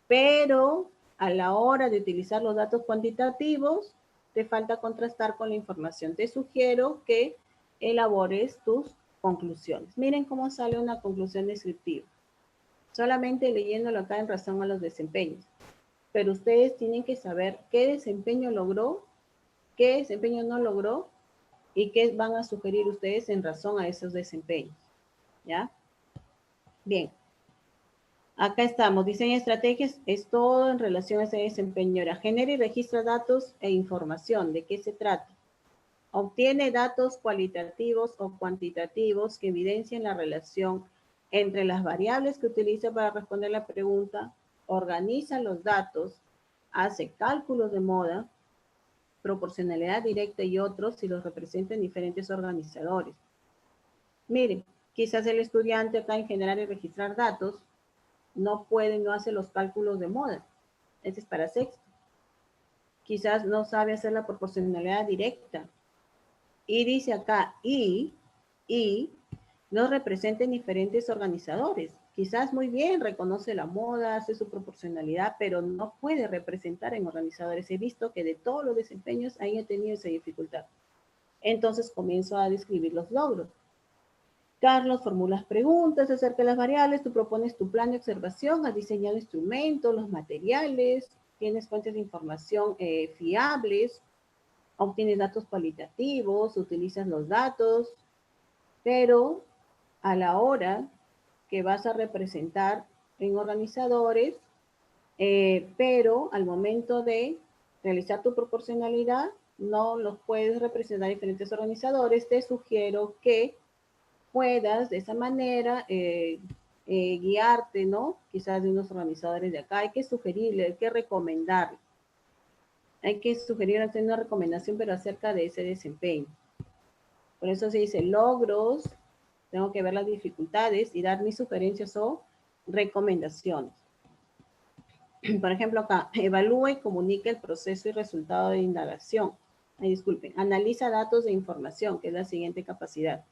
Pero a la hora de utilizar los datos cuantitativos, te falta contrastar con la información. Te sugiero que elabores tus conclusiones. Miren cómo sale una conclusión descriptiva. Solamente leyéndolo acá en razón a los desempeños. Pero ustedes tienen que saber qué desempeño logró, qué desempeño no logró y qué van a sugerir ustedes en razón a esos desempeños. ¿Ya? Bien. Acá estamos, diseña estrategias, es todo en relación a ese desempeño. Ahora, genera y registra datos e información. ¿De qué se trata? Obtiene datos cualitativos o cuantitativos que evidencien la relación entre las variables que utiliza para responder la pregunta, organiza los datos, hace cálculos de moda, proporcionalidad directa y otros si los representan diferentes organizadores. Miren, quizás el estudiante acá en generar y registrar datos no puede, no hace los cálculos de moda. Ese es para sexto. Quizás no sabe hacer la proporcionalidad directa. Y dice acá, y nos representen diferentes organizadores. Quizás muy bien reconoce la moda, hace su proporcionalidad, pero no puede representar en organizadores. He visto que de todos los desempeños ahí he tenido esa dificultad. Entonces comienzo a describir los logros. Carlos, formulas preguntas acerca de las variables, tú propones tu plan de observación, has diseñado instrumentos, los materiales, tienes fuentes de información fiables, obtienes datos cualitativos, utilizas los datos, pero a la hora que vas a representar en organizadores, pero al momento de realizar tu proporcionalidad, no los puedes representar diferentes organizadores, te sugiero que puedas de esa manera guiarte, ¿no? Quizás de unos organizadores de acá. Hay que sugerirle, hay que recomendarle. Hay que sugerir hacer una recomendación, pero acerca de ese desempeño. Por eso se dice logros, tengo que ver las dificultades y dar mis sugerencias o recomendaciones. Por ejemplo, acá, evalúa y comunica el proceso y resultado de indagación. Disculpen, analiza datos de información, que es la siguiente capacidad.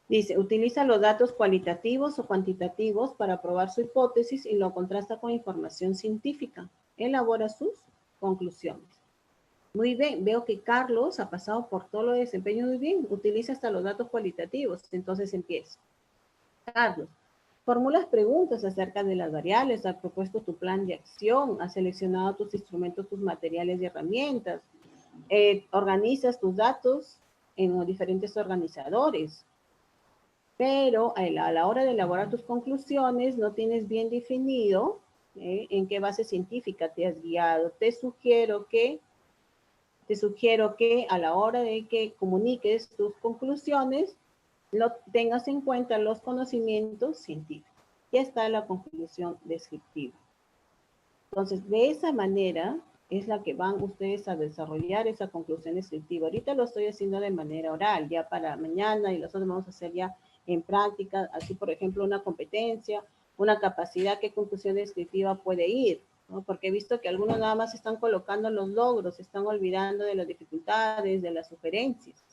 Dice, utiliza los datos cualitativos o cuantitativos para probar su hipótesis y lo contrasta con información científica. Elabora sus conclusiones. Muy bien, veo que Carlos ha pasado por todo lo de desempeño muy bien. Utiliza hasta los datos cualitativos. Entonces empiezo. Carlos, Formulas preguntas acerca de las variables, has propuesto tu plan de acción, has seleccionado tus instrumentos, tus materiales y herramientas, organizas tus datos en los diferentes organizadores, pero a la hora de elaborar tus conclusiones no tienes bien definido en qué base científica te has guiado. Te sugiero que a la hora de que comuniques tus conclusiones, tengas en cuenta los conocimientos científicos. Ya está la conclusión descriptiva. Entonces, de esa manera es la que van ustedes a desarrollar esa conclusión descriptiva. Ahorita lo estoy haciendo de manera oral, ya para mañana, y nosotros vamos a hacer ya en práctica, así por ejemplo, una competencia, una capacidad, qué conclusión descriptiva puede ir, ¿no? Porque he visto que algunos nada más están colocando los logros, se están olvidando de las dificultades, de las sugerencias,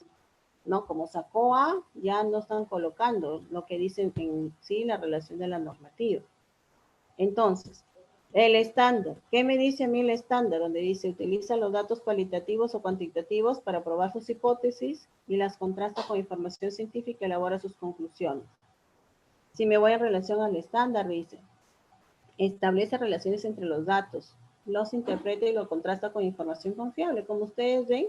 ¿no? Como sacó A, ya no están colocando lo que dicen en sí la relación de la normativa. Entonces, el estándar. ¿Qué me dice a mí el estándar? Donde dice, utiliza los datos cualitativos o cuantitativos para probar sus hipótesis y las contrasta con información científica y elabora sus conclusiones. Si me voy en relación al estándar, dice, establece relaciones entre los datos, los interpreta y lo contrasta con información confiable. Como ustedes ven,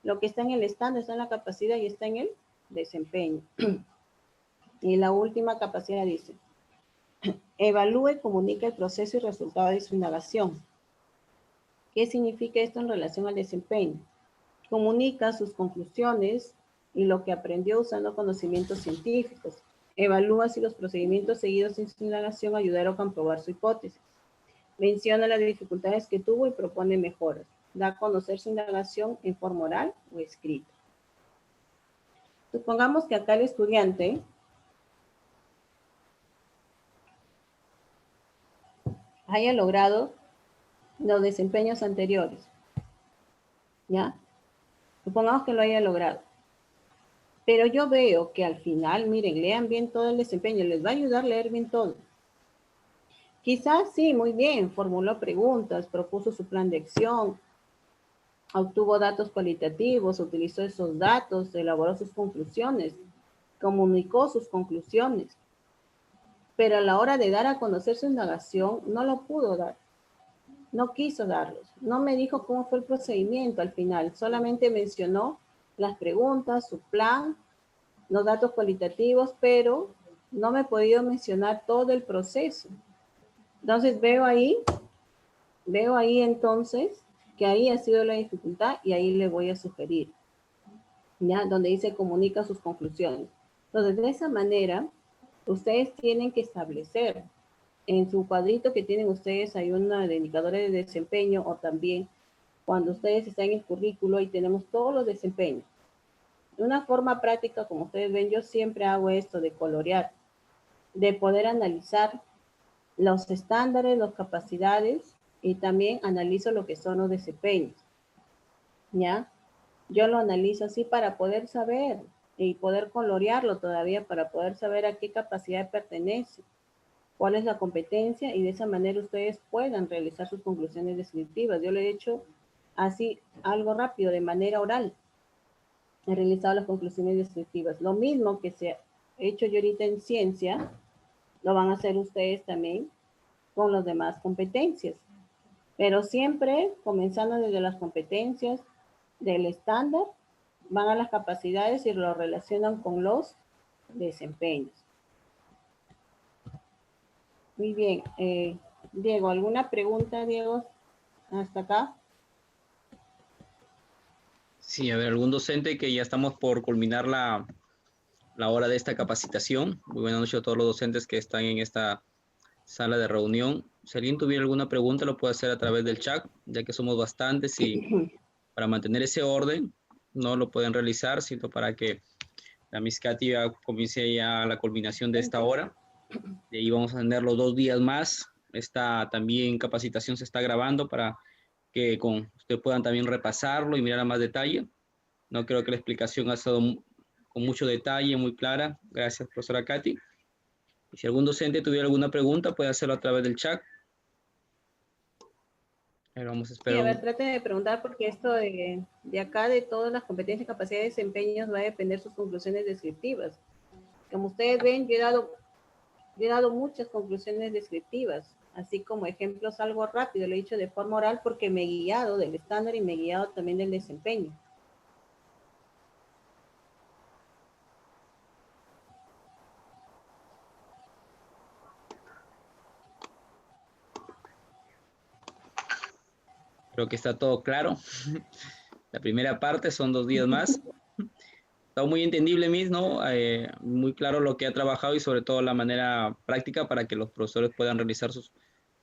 lo que está en el estándar está en la capacidad y está en el desempeño. Y la última capacidad dice, evalúe y comunica el proceso y resultado de su indagación. ¿Qué significa esto en relación al desempeño? Comunica sus conclusiones y lo que aprendió usando conocimientos científicos. Evalúa si los procedimientos seguidos en su indagación ayudaron a comprobar su hipótesis. Menciona las dificultades que tuvo y propone mejoras. Da a conocer su indagación en forma oral o escrita. Supongamos que acá el estudiante haya logrado los desempeños anteriores, ¿ya? Supongamos que lo haya logrado. Pero yo veo que al final, miren, lean bien todo el desempeño, les va a ayudar a leer bien todo. Quizás sí, muy bien, formuló preguntas, propuso su plan de acción, obtuvo datos cualitativos, utilizó esos datos, elaboró sus conclusiones, comunicó sus conclusiones. Pero a la hora de dar a conocer su indagación, no lo pudo dar. No quiso darlos. No me dijo cómo fue el procedimiento al final. Solamente mencionó las preguntas, su plan, los datos cualitativos, pero no me he podido mencionar todo el proceso. Entonces veo ahí entonces que ahí ha sido la dificultad y ahí le voy a sugerir, ¿ya? Donde dice comunica sus conclusiones. Entonces, de esa manera, ustedes tienen que establecer en su cuadrito que tienen ustedes, hay una de indicadores de desempeño o también cuando ustedes están en el currículo y tenemos todos los desempeños. De una forma práctica, como ustedes ven, yo siempre hago esto de colorear, de poder analizar los estándares, las capacidades y también analizo lo que son los desempeños, ¿ya? Yo lo analizo así para poder saber y poder colorearlo todavía para poder saber a qué capacidad pertenece, cuál es la competencia y de esa manera ustedes puedan realizar sus conclusiones descriptivas. Yo lo he hecho así, algo rápido, de manera oral. He realizado las conclusiones descriptivas. Lo mismo que se ha hecho yo ahorita en ciencia, lo van a hacer ustedes también con las demás competencias. Pero siempre comenzando desde las competencias del estándar, van a las capacidades y lo relacionan con los desempeños. Muy bien. Diego, ¿alguna pregunta, Diego, hasta acá? Sí, a ver, algún docente que ya estamos por culminar la hora de esta capacitación. Muy buenas noches a todos los docentes que están en esta sala de reunión. Si alguien tuviera alguna pregunta, lo puede hacer a través del chat, ya que somos bastantes y para mantener ese orden, no lo pueden realizar, sino para que la Miss Katy ya comience ya la culminación de esta hora. De ahí vamos a tener los 2 días más. Esta también capacitación se está grabando para que ustedes puedan también repasarlo y mirar a más detalle. No creo que la explicación ha estado con mucho detalle, muy clara. Gracias, profesora Katy. Y si algún docente tuviera alguna pregunta, puede hacerlo a través del chat. Vamos a Sí, esperar a ver, trate de preguntar porque esto de acá, de todas las competencias, capacidades, desempeños, va a depender sus conclusiones descriptivas. Como ustedes ven, yo he dado Yo he dado muchas conclusiones descriptivas, así como ejemplos algo rápido, lo he dicho de forma oral porque me he guiado del estándar y me he guiado también del desempeño. Creo que está todo claro. La primera parte son 2 días más. Está muy entendible, Miss, ¿no? Muy claro lo que ha trabajado y sobre todo la manera práctica para que los profesores puedan realizar sus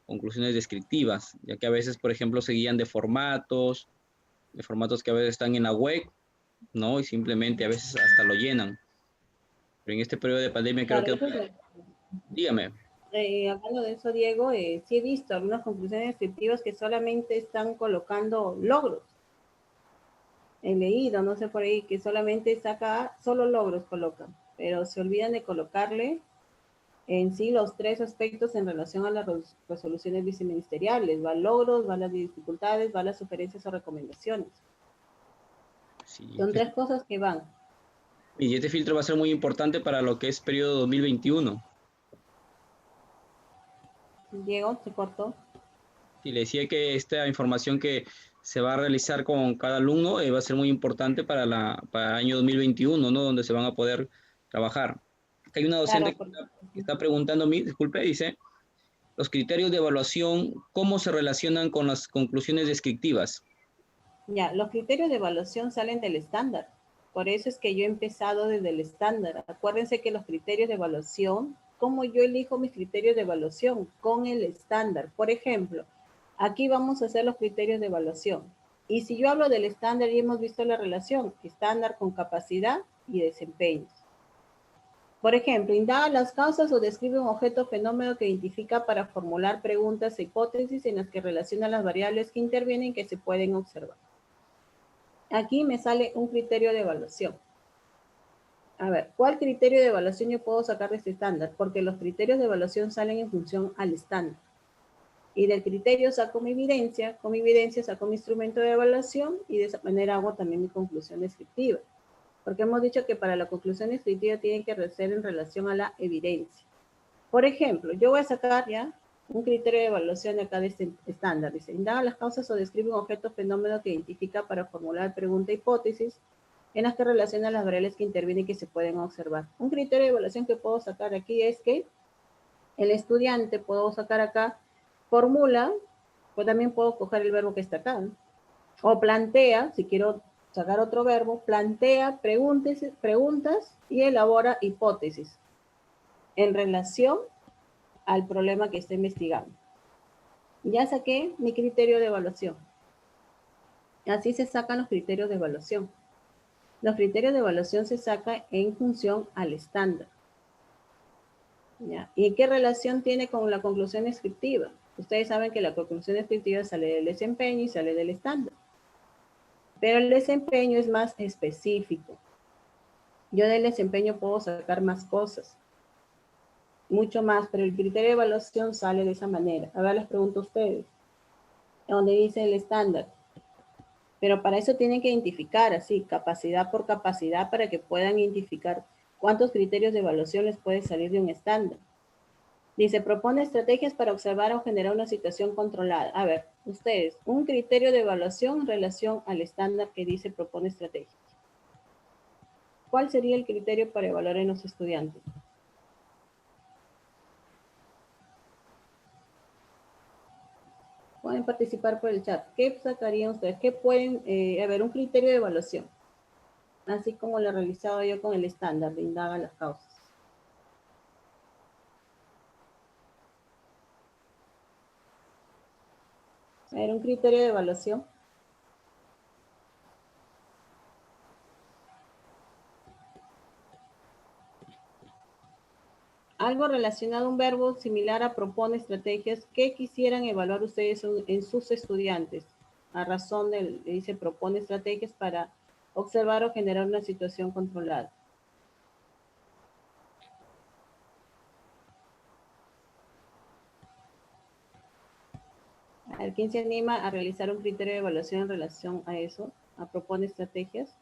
conclusiones descriptivas, ya que a veces, por ejemplo, se guían de formatos que a veces están en la web, ¿no? Y simplemente a veces hasta lo llenan. Pero en este periodo de pandemia creo Claro, que... eso es Dígame. hablando de eso, Diego, sí he visto algunas conclusiones descriptivas que solamente están colocando logros. He leído, no sé por ahí, que solamente saca, solo logros colocan, pero se olvidan de colocarle en sí los 3 aspectos en relación a las resoluciones viceministeriales. Va logros, va las dificultades, va las sugerencias o recomendaciones. Sí, Son 3 cosas que van. y este filtro va a ser muy importante para lo que es periodo 2021. Diego, se cortó. Y le decía que esta información que se va a realizar con cada alumno va a ser muy importante para el año 2021, ¿no? Donde se van a poder trabajar. Hay una docente Claro, porque, que está preguntando, disculpe, dice, los criterios de evaluación, ¿cómo se relacionan con las conclusiones descriptivas? ya, los criterios de evaluación salen del estándar. Por eso es que yo he empezado desde el estándar. Acuérdense que los criterios de evaluación, ¿cómo yo elijo mis criterios de evaluación? Con el estándar. Por ejemplo, aquí vamos a hacer los criterios de evaluación. Y si yo hablo del estándar, ya hemos visto la relación estándar con capacidad y desempeños. Por ejemplo, indaga las causas o describe un objeto o fenómeno que identifica para formular preguntas e hipótesis en las que relaciona las variables que intervienen y que se pueden observar. Aquí me sale un criterio de evaluación. A ver, ¿cuál criterio de evaluación yo puedo sacar de este estándar? Porque los criterios de evaluación salen en función al estándar. Y del criterio saco mi evidencia, con mi evidencia saco mi instrumento de evaluación y de esa manera hago también mi conclusión descriptiva. Porque hemos dicho que para la conclusión descriptiva tiene que ser en relación a la evidencia. Por ejemplo, yo voy a sacar ya un criterio de evaluación acá de este estándar. Dice, indaga las causas o describe un objeto o fenómeno que identifica para formular pregunta e hipótesis en las que relaciona las variables que intervienen y que se pueden observar. Un criterio de evaluación que puedo sacar aquí es que el estudiante, puedo sacar acá, formula, pues también puedo coger el verbo que está acá, ¿no? O plantea, si quiero sacar otro verbo, plantea preguntas y elabora hipótesis en relación al problema que está investigando. Ya saqué mi criterio de evaluación. Así se sacan los criterios de evaluación. Los criterios de evaluación se sacan en función al estándar. ¿Ya? ¿Y qué relación tiene con la conclusión descriptiva? Ustedes saben que la conclusión descriptiva sale del desempeño y sale del estándar. Pero el desempeño es más específico. Yo del desempeño puedo sacar más cosas, mucho más, pero el criterio de evaluación sale de esa manera. Ahora les pregunto a ustedes, donde dice el estándar, pero para eso tienen que identificar así, capacidad por capacidad, para que puedan identificar cuántos criterios de evaluación les puede salir de un estándar. Dice, propone estrategias para observar o generar una situación controlada. A ver, ustedes, un criterio de evaluación en relación al estándar que dice propone estrategias. ¿Cuál sería el criterio para evaluar en los estudiantes? Pueden participar por el chat. ¿Qué sacarían ustedes? ¿Qué pueden, a ver, un criterio de evaluación? Así como lo he realizado yo con el estándar de indaga las causas. A ver, un criterio de evaluación. Algo relacionado a un verbo similar a propone estrategias que quisieran evaluar ustedes en sus estudiantes. A razón del, dice, propone estrategias para observar o generar una situación controlada. A ver, ¿quién se anima a realizar un criterio de evaluación en relación a eso? A propone estrategias.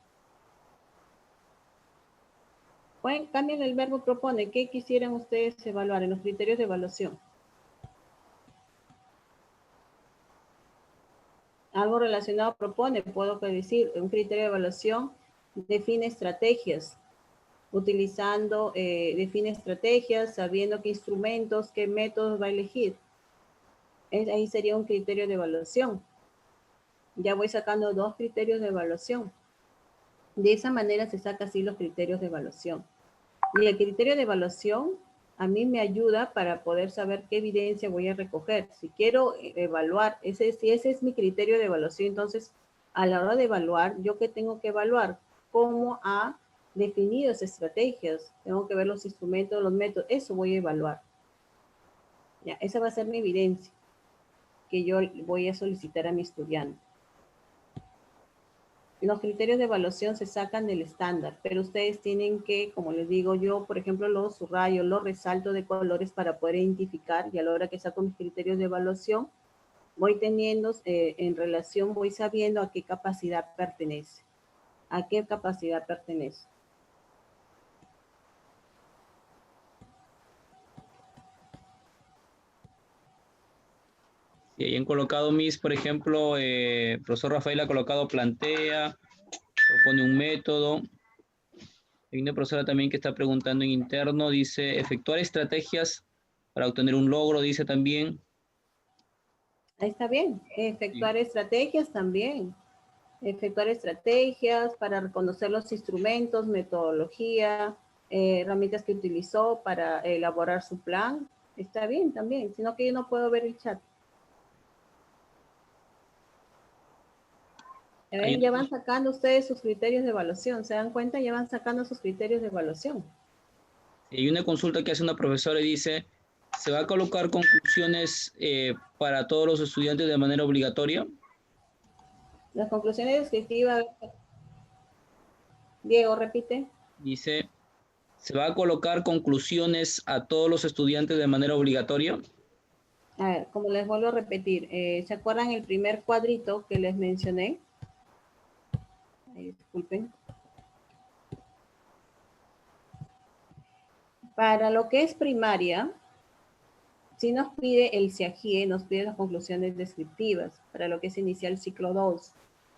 Cambien el verbo propone. ¿Qué quisieran ustedes evaluar en los criterios de evaluación? Algo relacionado propone, puedo decir, un criterio de evaluación define estrategias, define estrategias, sabiendo qué instrumentos, qué métodos va a elegir. Ahí sería un criterio de evaluación. Ya voy sacando 2 criterios de evaluación. De esa manera se saca así los criterios de evaluación. Y el criterio de evaluación a mí me ayuda para poder saber qué evidencia voy a recoger. Si quiero evaluar, si ese es mi criterio de evaluación, entonces a la hora de evaluar, ¿yo qué tengo que evaluar? ¿Cómo ha definido esas estrategias? Tengo que ver los instrumentos, los métodos, eso voy a evaluar. Ya, esa va a ser mi evidencia que yo voy a solicitar a mi estudiante. Los criterios de evaluación se sacan del estándar, pero ustedes tienen que, como les digo yo, por ejemplo, los subrayo, los resalto de colores para poder identificar, y a la hora que saco mis criterios de evaluación, voy teniendo en relación, voy sabiendo a qué capacidad pertenece. ¿A qué capacidad pertenece? Si ahí han colocado mis, por ejemplo, profesor Rafael ha colocado plantea, propone un método. Hay una profesora también que está preguntando en interno, dice, efectuar estrategias para obtener un logro, dice también. Ahí está bien. Sí. Efectuar estrategias también. Efectuar estrategias para reconocer los instrumentos, metodología, herramientas que utilizó para elaborar su plan. Está bien también, sino que yo no puedo ver el chat. Hay Ya una, van sacando ustedes sus criterios de evaluación. ¿Se dan cuenta? Ya van sacando sus criterios de evaluación. hay una consulta que hace una profesora y dice, ¿se va a colocar conclusiones para todos los estudiantes de manera obligatoria? Las conclusiones descriptivas. Diego, repite. Dice, ¿se va a colocar conclusiones a todos los estudiantes de manera obligatoria? A ver, como les vuelvo a repetir, ¿se acuerdan el primer cuadrito que les mencioné? Disculpen. Para lo que es primaria, sí nos pide el CIAGIE, nos pide las conclusiones descriptivas, para lo que es inicial ciclo 2,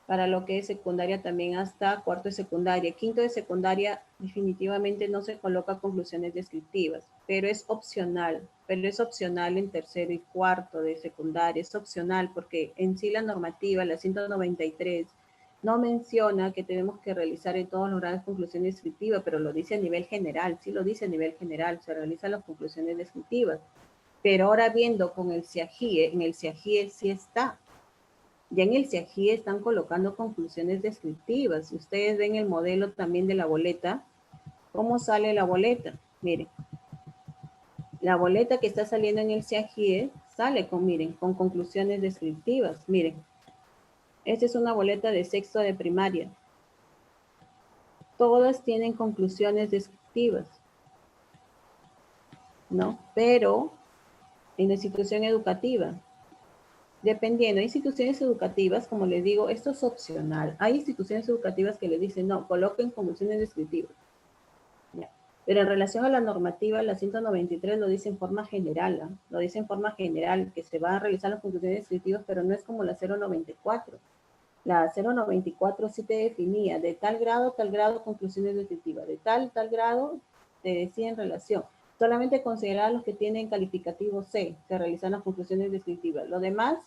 para lo que es secundaria también hasta cuarto de secundaria. Quinto de secundaria definitivamente no se coloca conclusiones descriptivas, pero es opcional en tercero y cuarto de secundaria, es opcional porque en sí la normativa, la 193, no menciona que tenemos que realizar en todos los grados conclusiones descriptivas, pero lo dice a nivel general, sí lo dice a nivel general, se realizan las conclusiones descriptivas. Pero ahora viendo con el CIAGIE, en el CIAGIE sí está. Ya en el CIAGIE están colocando conclusiones descriptivas. Si ustedes ven el modelo también de la boleta, ¿cómo sale la boleta? Miren, la boleta que está saliendo en el CIAGIE sale con conclusiones descriptivas. Miren, esta es una boleta de sexto de primaria. Todas tienen conclusiones descriptivas, ¿no? Pero en la institución educativa, dependiendo, hay instituciones educativas, como les digo, esto es opcional. Hay instituciones educativas que les dicen, no, coloquen conclusiones descriptivas. Ya. Pero en relación a la normativa, la 193 lo dice en forma general, ¿eh? Lo dice en forma general, que se van a realizar las conclusiones descriptivas, pero no es como la 094. La 094 sí te definía de tal grado, conclusiones descriptivas, de tal grado, te decía en relación. Solamente considerar los que tienen calificativo C, se realizan las conclusiones descriptivas. Lo demás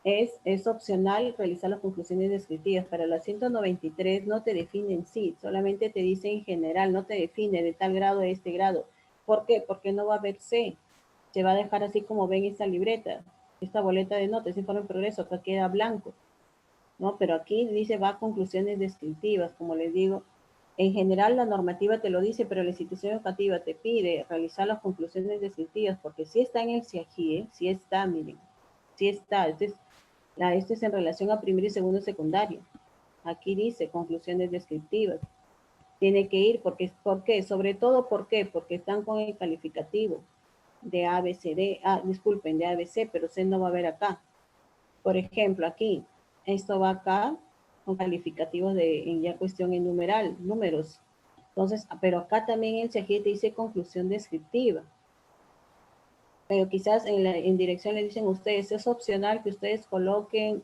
es opcional realizar las conclusiones descriptivas. Para la 193 no te define en sí, solamente te dice en general, no te define de tal grado a este grado. ¿Por qué? Porque no va a haber C. Se va a dejar así como ven esta libreta, esta boleta de notas, informe en progreso, acá queda blanco, ¿no? Pero aquí dice va a conclusiones descriptivas, como les digo. En general la normativa te lo dice, pero la institución educativa te pide realizar las conclusiones descriptivas, porque si está en el CIAGIE, si está, miren, si está. Esto es en relación a primero y segundo secundario. Aquí dice conclusiones descriptivas. Tiene que ir, porque, ¿por qué? Sobre todo, ¿por qué? Porque están con el calificativo de A, B, C, D. Disculpen, de A, B, C, pero C no va a haber acá. Por ejemplo, aquí, esto va acá con calificativos en ya cuestión en numeral, números. Entonces, pero acá también el CIAGIE te dice conclusión descriptiva. Pero quizás en dirección le dicen ustedes, es opcional que ustedes coloquen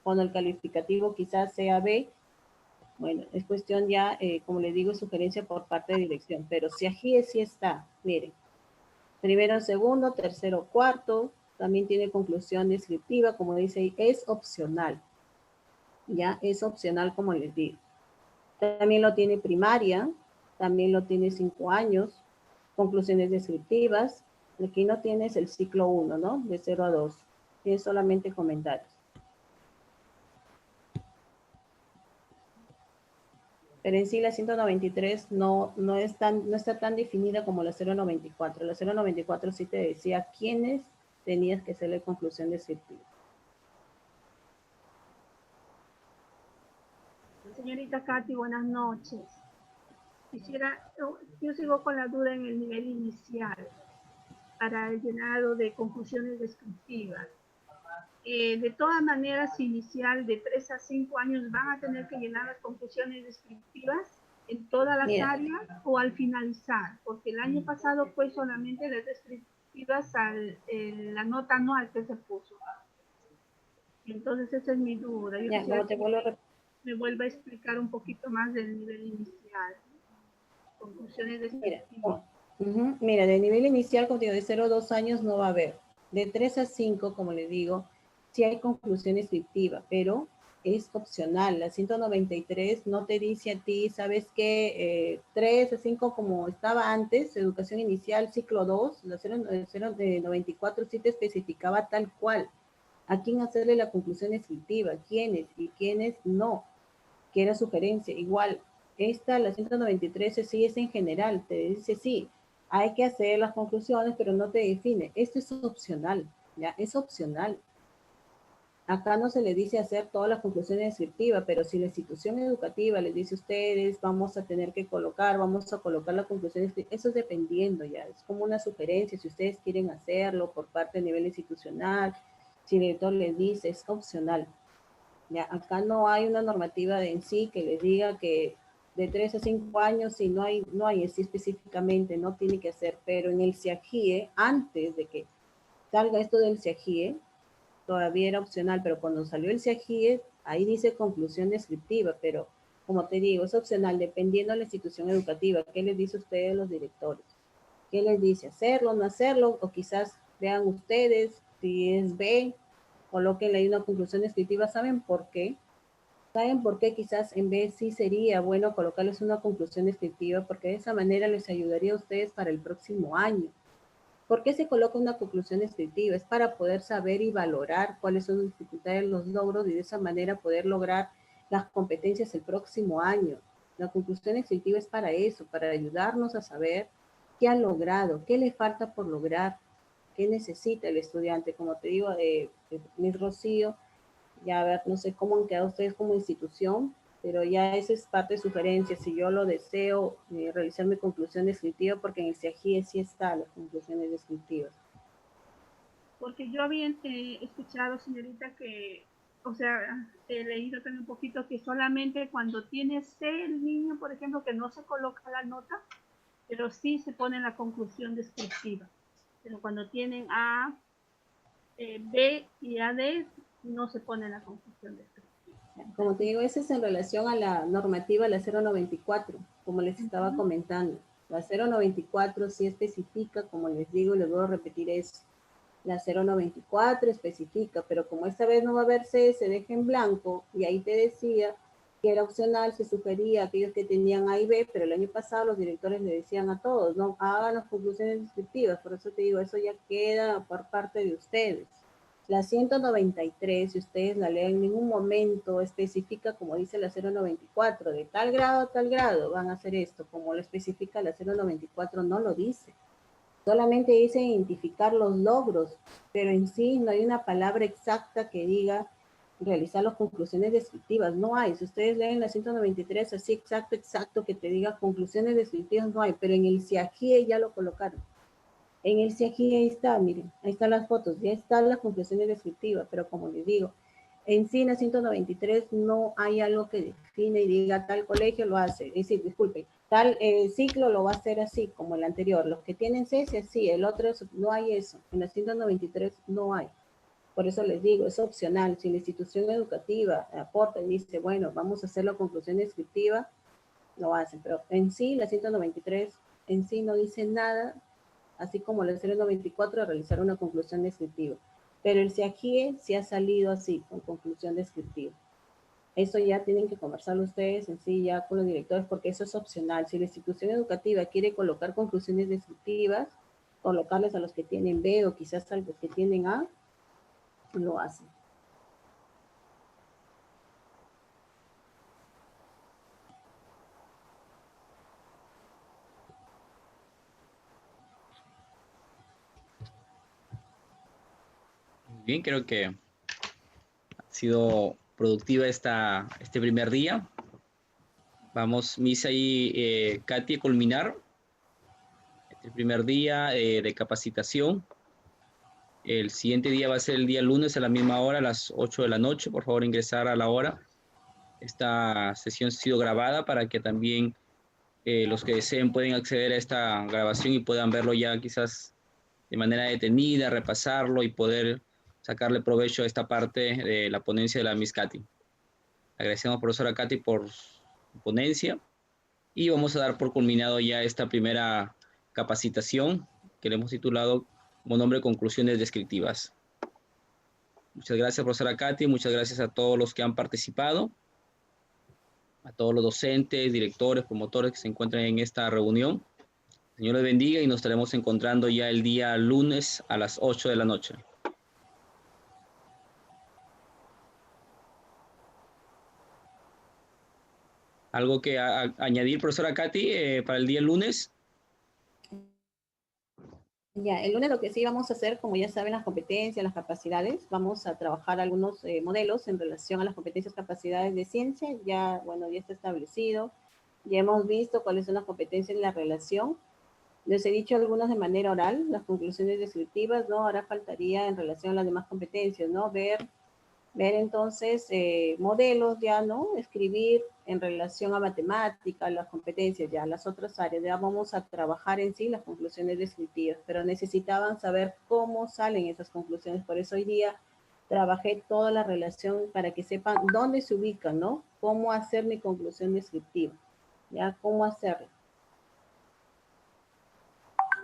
cuando el calificativo quizás sea B. Bueno, es cuestión ya, como les digo, sugerencia por parte de dirección. Pero CIAGIE sí está, miren. Primero, segundo, tercero, cuarto. También tiene conclusión descriptiva, como dice, es opcional. Ya, es opcional, como les digo. También lo tiene primaria, también lo tiene 5 años, conclusiones descriptivas. Aquí no tienes el ciclo 1, ¿no? De 0 a 2. Tienes solamente comentarios. Pero en sí la 193 no está tan definida como la 094. La 094 sí te decía quiénes tenías que hacerle conclusión descriptiva. Señorita Katy, buenas noches. Yo sigo con la duda en el nivel inicial para el llenado de conclusiones descriptivas. De todas maneras, inicial de 3 a 5 años van a tener que llenar las conclusiones descriptivas en todas las áreas o al finalizar, porque el año pasado fue solamente las descriptivas la nota anual que se puso. Entonces esa es mi duda. Yo quisiera que me vuelva a explicar un poquito más del nivel inicial. Conclusiones descriptivas. Mira, de nivel inicial, como digo, de 0 a 2 años no va a haber. De 3 a 5, como les digo, sí hay conclusión descriptiva, pero es opcional. La 193 no te dice a ti, ¿sabes qué? 3 a 5 como estaba antes, educación inicial, ciclo 2, la 094 sí te especificaba tal cual. ¿A quién hacerle la conclusión descriptiva? ¿Quiénes? Y quiénes no. Que era sugerencia. Igual, la 193 sí es en general, te dice sí, hay que hacer las conclusiones, pero no te define. Esto es opcional, ¿ya? Es opcional. Acá no se le dice hacer todas las conclusiones descriptivas, pero si la institución educativa les dice a ustedes, vamos a tener que vamos a colocar la conclusión descriptiva, eso es dependiendo ya, es como una sugerencia, si ustedes quieren hacerlo por parte a nivel institucional, si el director les dice, es opcional. Ya, acá no hay una normativa en sí que les diga que de 3 a 5 años, si no hay así específicamente, no tiene que hacer, pero en el CIAGIE, antes de que salga esto del CIAGIE, todavía era opcional, pero cuando salió el CIAGIE, ahí dice conclusión descriptiva, pero como te digo, es opcional, dependiendo de la institución educativa, ¿qué les dice a ustedes los directores? ¿Qué les dice? ¿Hacerlo, no hacerlo? O quizás vean ustedes, si es B, colóquenle ahí una conclusión descriptiva, ¿saben por qué? ¿Saben por qué quizás en vez sí sería bueno colocarles una conclusión descriptiva? Porque de esa manera les ayudaría a ustedes para el próximo año. ¿Por qué se coloca una conclusión descriptiva? Es para poder saber y valorar cuáles son las dificultades, los logros y de esa manera poder lograr las competencias el próximo año. La conclusión descriptiva es para eso, para ayudarnos a saber qué han logrado, qué le falta por lograr, qué necesita el estudiante. Como te digo, Miss Rocío, ya a ver, no sé cómo han quedado ustedes como institución, pero ya esa es parte de sugerencias. Si yo lo deseo, realizar mi conclusión descriptiva, porque en el CIAGIE sí están las conclusiones descriptivas. Porque yo había escuchado, señorita, que, o sea, he leído también un poquito que solamente cuando tiene C el niño, por ejemplo, que no se coloca la nota, pero sí se pone la conclusión descriptiva. Pero cuando tienen A, B y AD, no se pone la conclusión descriptiva. Como te digo, eso es en relación a la normativa, la 094, como les estaba comentando. La 094 sí especifica, como les digo, les voy a repetir eso. La 094 especifica, pero como esta vez no va a haber C, se deja en blanco, y ahí te decía que era opcional, se sugería a aquellos que tenían A y B, pero el año pasado los directores le decían a todos, no, hagan las conclusiones descriptivas, por eso te digo, eso ya queda por parte de ustedes. La 193, si ustedes la leen, en ningún momento especifica, como dice la 094, de tal grado a tal grado van a hacer esto, como lo especifica la 094, no lo dice. Solamente dice identificar los logros, pero en sí no hay una palabra exacta que diga realizar las conclusiones descriptivas. No hay. Si ustedes leen la 193, así exacto, que te diga conclusiones descriptivas, no hay. Pero en el CIAGIE ya lo colocaron. En el CIAGIE ahí está, miren, ahí están las fotos, ya están las conclusiones descriptivas, pero como les digo, En sí, en la 193 no hay algo que define y diga tal colegio lo hace. Es decir, disculpe, tal ciclo lo va a hacer así, como el anterior. Los que tienen cese, sí, el otro no hay eso. En la 193 no hay. Por eso les digo, es opcional. Si la institución educativa aporta y dice, bueno, vamos a hacer la conclusión descriptiva, lo hacen. Pero en sí, la 193 en sí no dice nada, así como la 094 de realizar una conclusión descriptiva. Pero el SIAGIE sí ha salido así, con conclusión descriptiva. Eso ya tienen que conversarlo ustedes en sí ya con los directores, porque eso es opcional. Si la institución educativa quiere colocar conclusiones descriptivas, colocarles a los que tienen B o quizás a los que tienen A, lo hacen. Bien, creo que ha sido productiva este primer día. Vamos, Misa y Katy, a culminar este primer día de capacitación. El siguiente día va a ser el día lunes a la misma hora, a las 8 de la noche. Por favor, ingresar a la hora. Esta sesión ha sido grabada para que también los que deseen pueden acceder a esta grabación y puedan verlo ya quizás de manera detenida, repasarlo y poder sacarle provecho a esta parte de la ponencia de la Miss Katy. Agradecemos, profesora Katy, por su ponencia y vamos a dar por culminado ya esta primera capacitación que le hemos titulado como nombre Conclusiones Descriptivas. Muchas gracias, profesora Katy, muchas gracias a todos los que han participado, a todos los docentes, directores, promotores que se encuentran en esta reunión. Señor les bendiga y nos estaremos encontrando ya el día lunes a las 8 de la noche. ¿Algo que añadir, profesora Katy, para el día lunes? Ya, el lunes lo que sí vamos a hacer, como ya saben, las competencias, las capacidades, vamos a trabajar algunos modelos en relación a las competencias, capacidades de ciencia. Ya, bueno, ya está establecido. Ya hemos visto cuáles son las competencias en la relación. Les he dicho algunas de manera oral, las conclusiones descriptivas, ¿no? Ahora faltaría en relación a las demás competencias, ¿no? Ver entonces modelos ya, ¿no? Escribir en relación a matemática, las competencias ya, las otras áreas. Ya vamos a trabajar en sí las conclusiones descriptivas, pero necesitaban saber cómo salen esas conclusiones. Por eso hoy día trabajé toda la relación para que sepan dónde se ubican, ¿no? Cómo hacer mi conclusión descriptiva, ¿ya? Cómo hacerlo.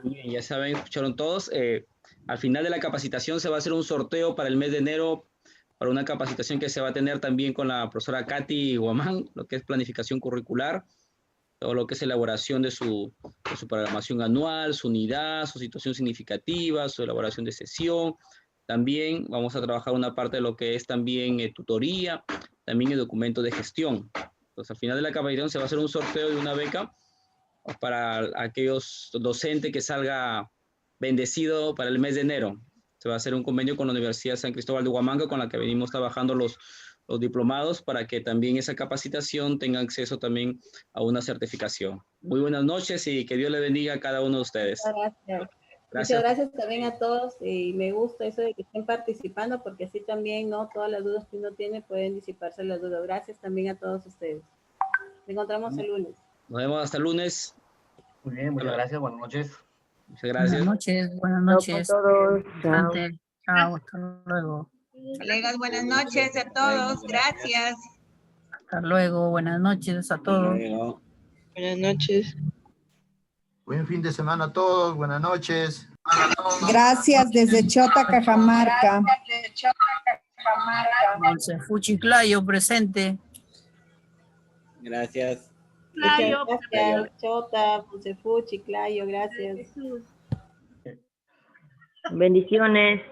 Muy bien, ya saben, escucharon todos. Al final de la capacitación se va a hacer un sorteo para el mes de enero, para una capacitación que se va a tener también con la profesora Katy Guamán, lo que es planificación curricular, todo lo que es elaboración de su programación anual, su unidad, su situación significativa, su elaboración de sesión. También vamos a trabajar una parte de lo que es también tutoría, también el documento de gestión. Entonces, al final de la capacitación se va a hacer un sorteo de una beca para aquellos docentes que salga bendecido para el mes de enero. Se va a hacer un convenio con la Universidad San Cristóbal de Huamanga, con la que venimos trabajando los diplomados, para que también esa capacitación tenga acceso también a una certificación. Muy buenas noches y que Dios le bendiga a cada uno de ustedes. Gracias. Gracias. Muchas gracias también a todos y me gusta eso de que estén participando porque así también, ¿no? Todas las dudas que uno tiene pueden disiparse las dudas. Gracias también a todos ustedes. Nos encontramos el lunes. Nos vemos hasta el lunes. Muy bien, muchas gracias. Buenas noches. Muchas gracias. Buenas noches. Buenas noches. Chao a todos. Chao. Bastante. Chao, hasta luego. Colegas, buenas noches a todos. Gracias. Hasta luego. Buenas noches a todos. Buenas noches. Buen fin de semana a todos. Buenas noches. Gracias desde Chota, Cajamarca. Monsefu Chiclayo presente. Gracias. Clayo, Gracias, Chota, Josefu, Chiclayo, gracias. Jesús. Bendiciones.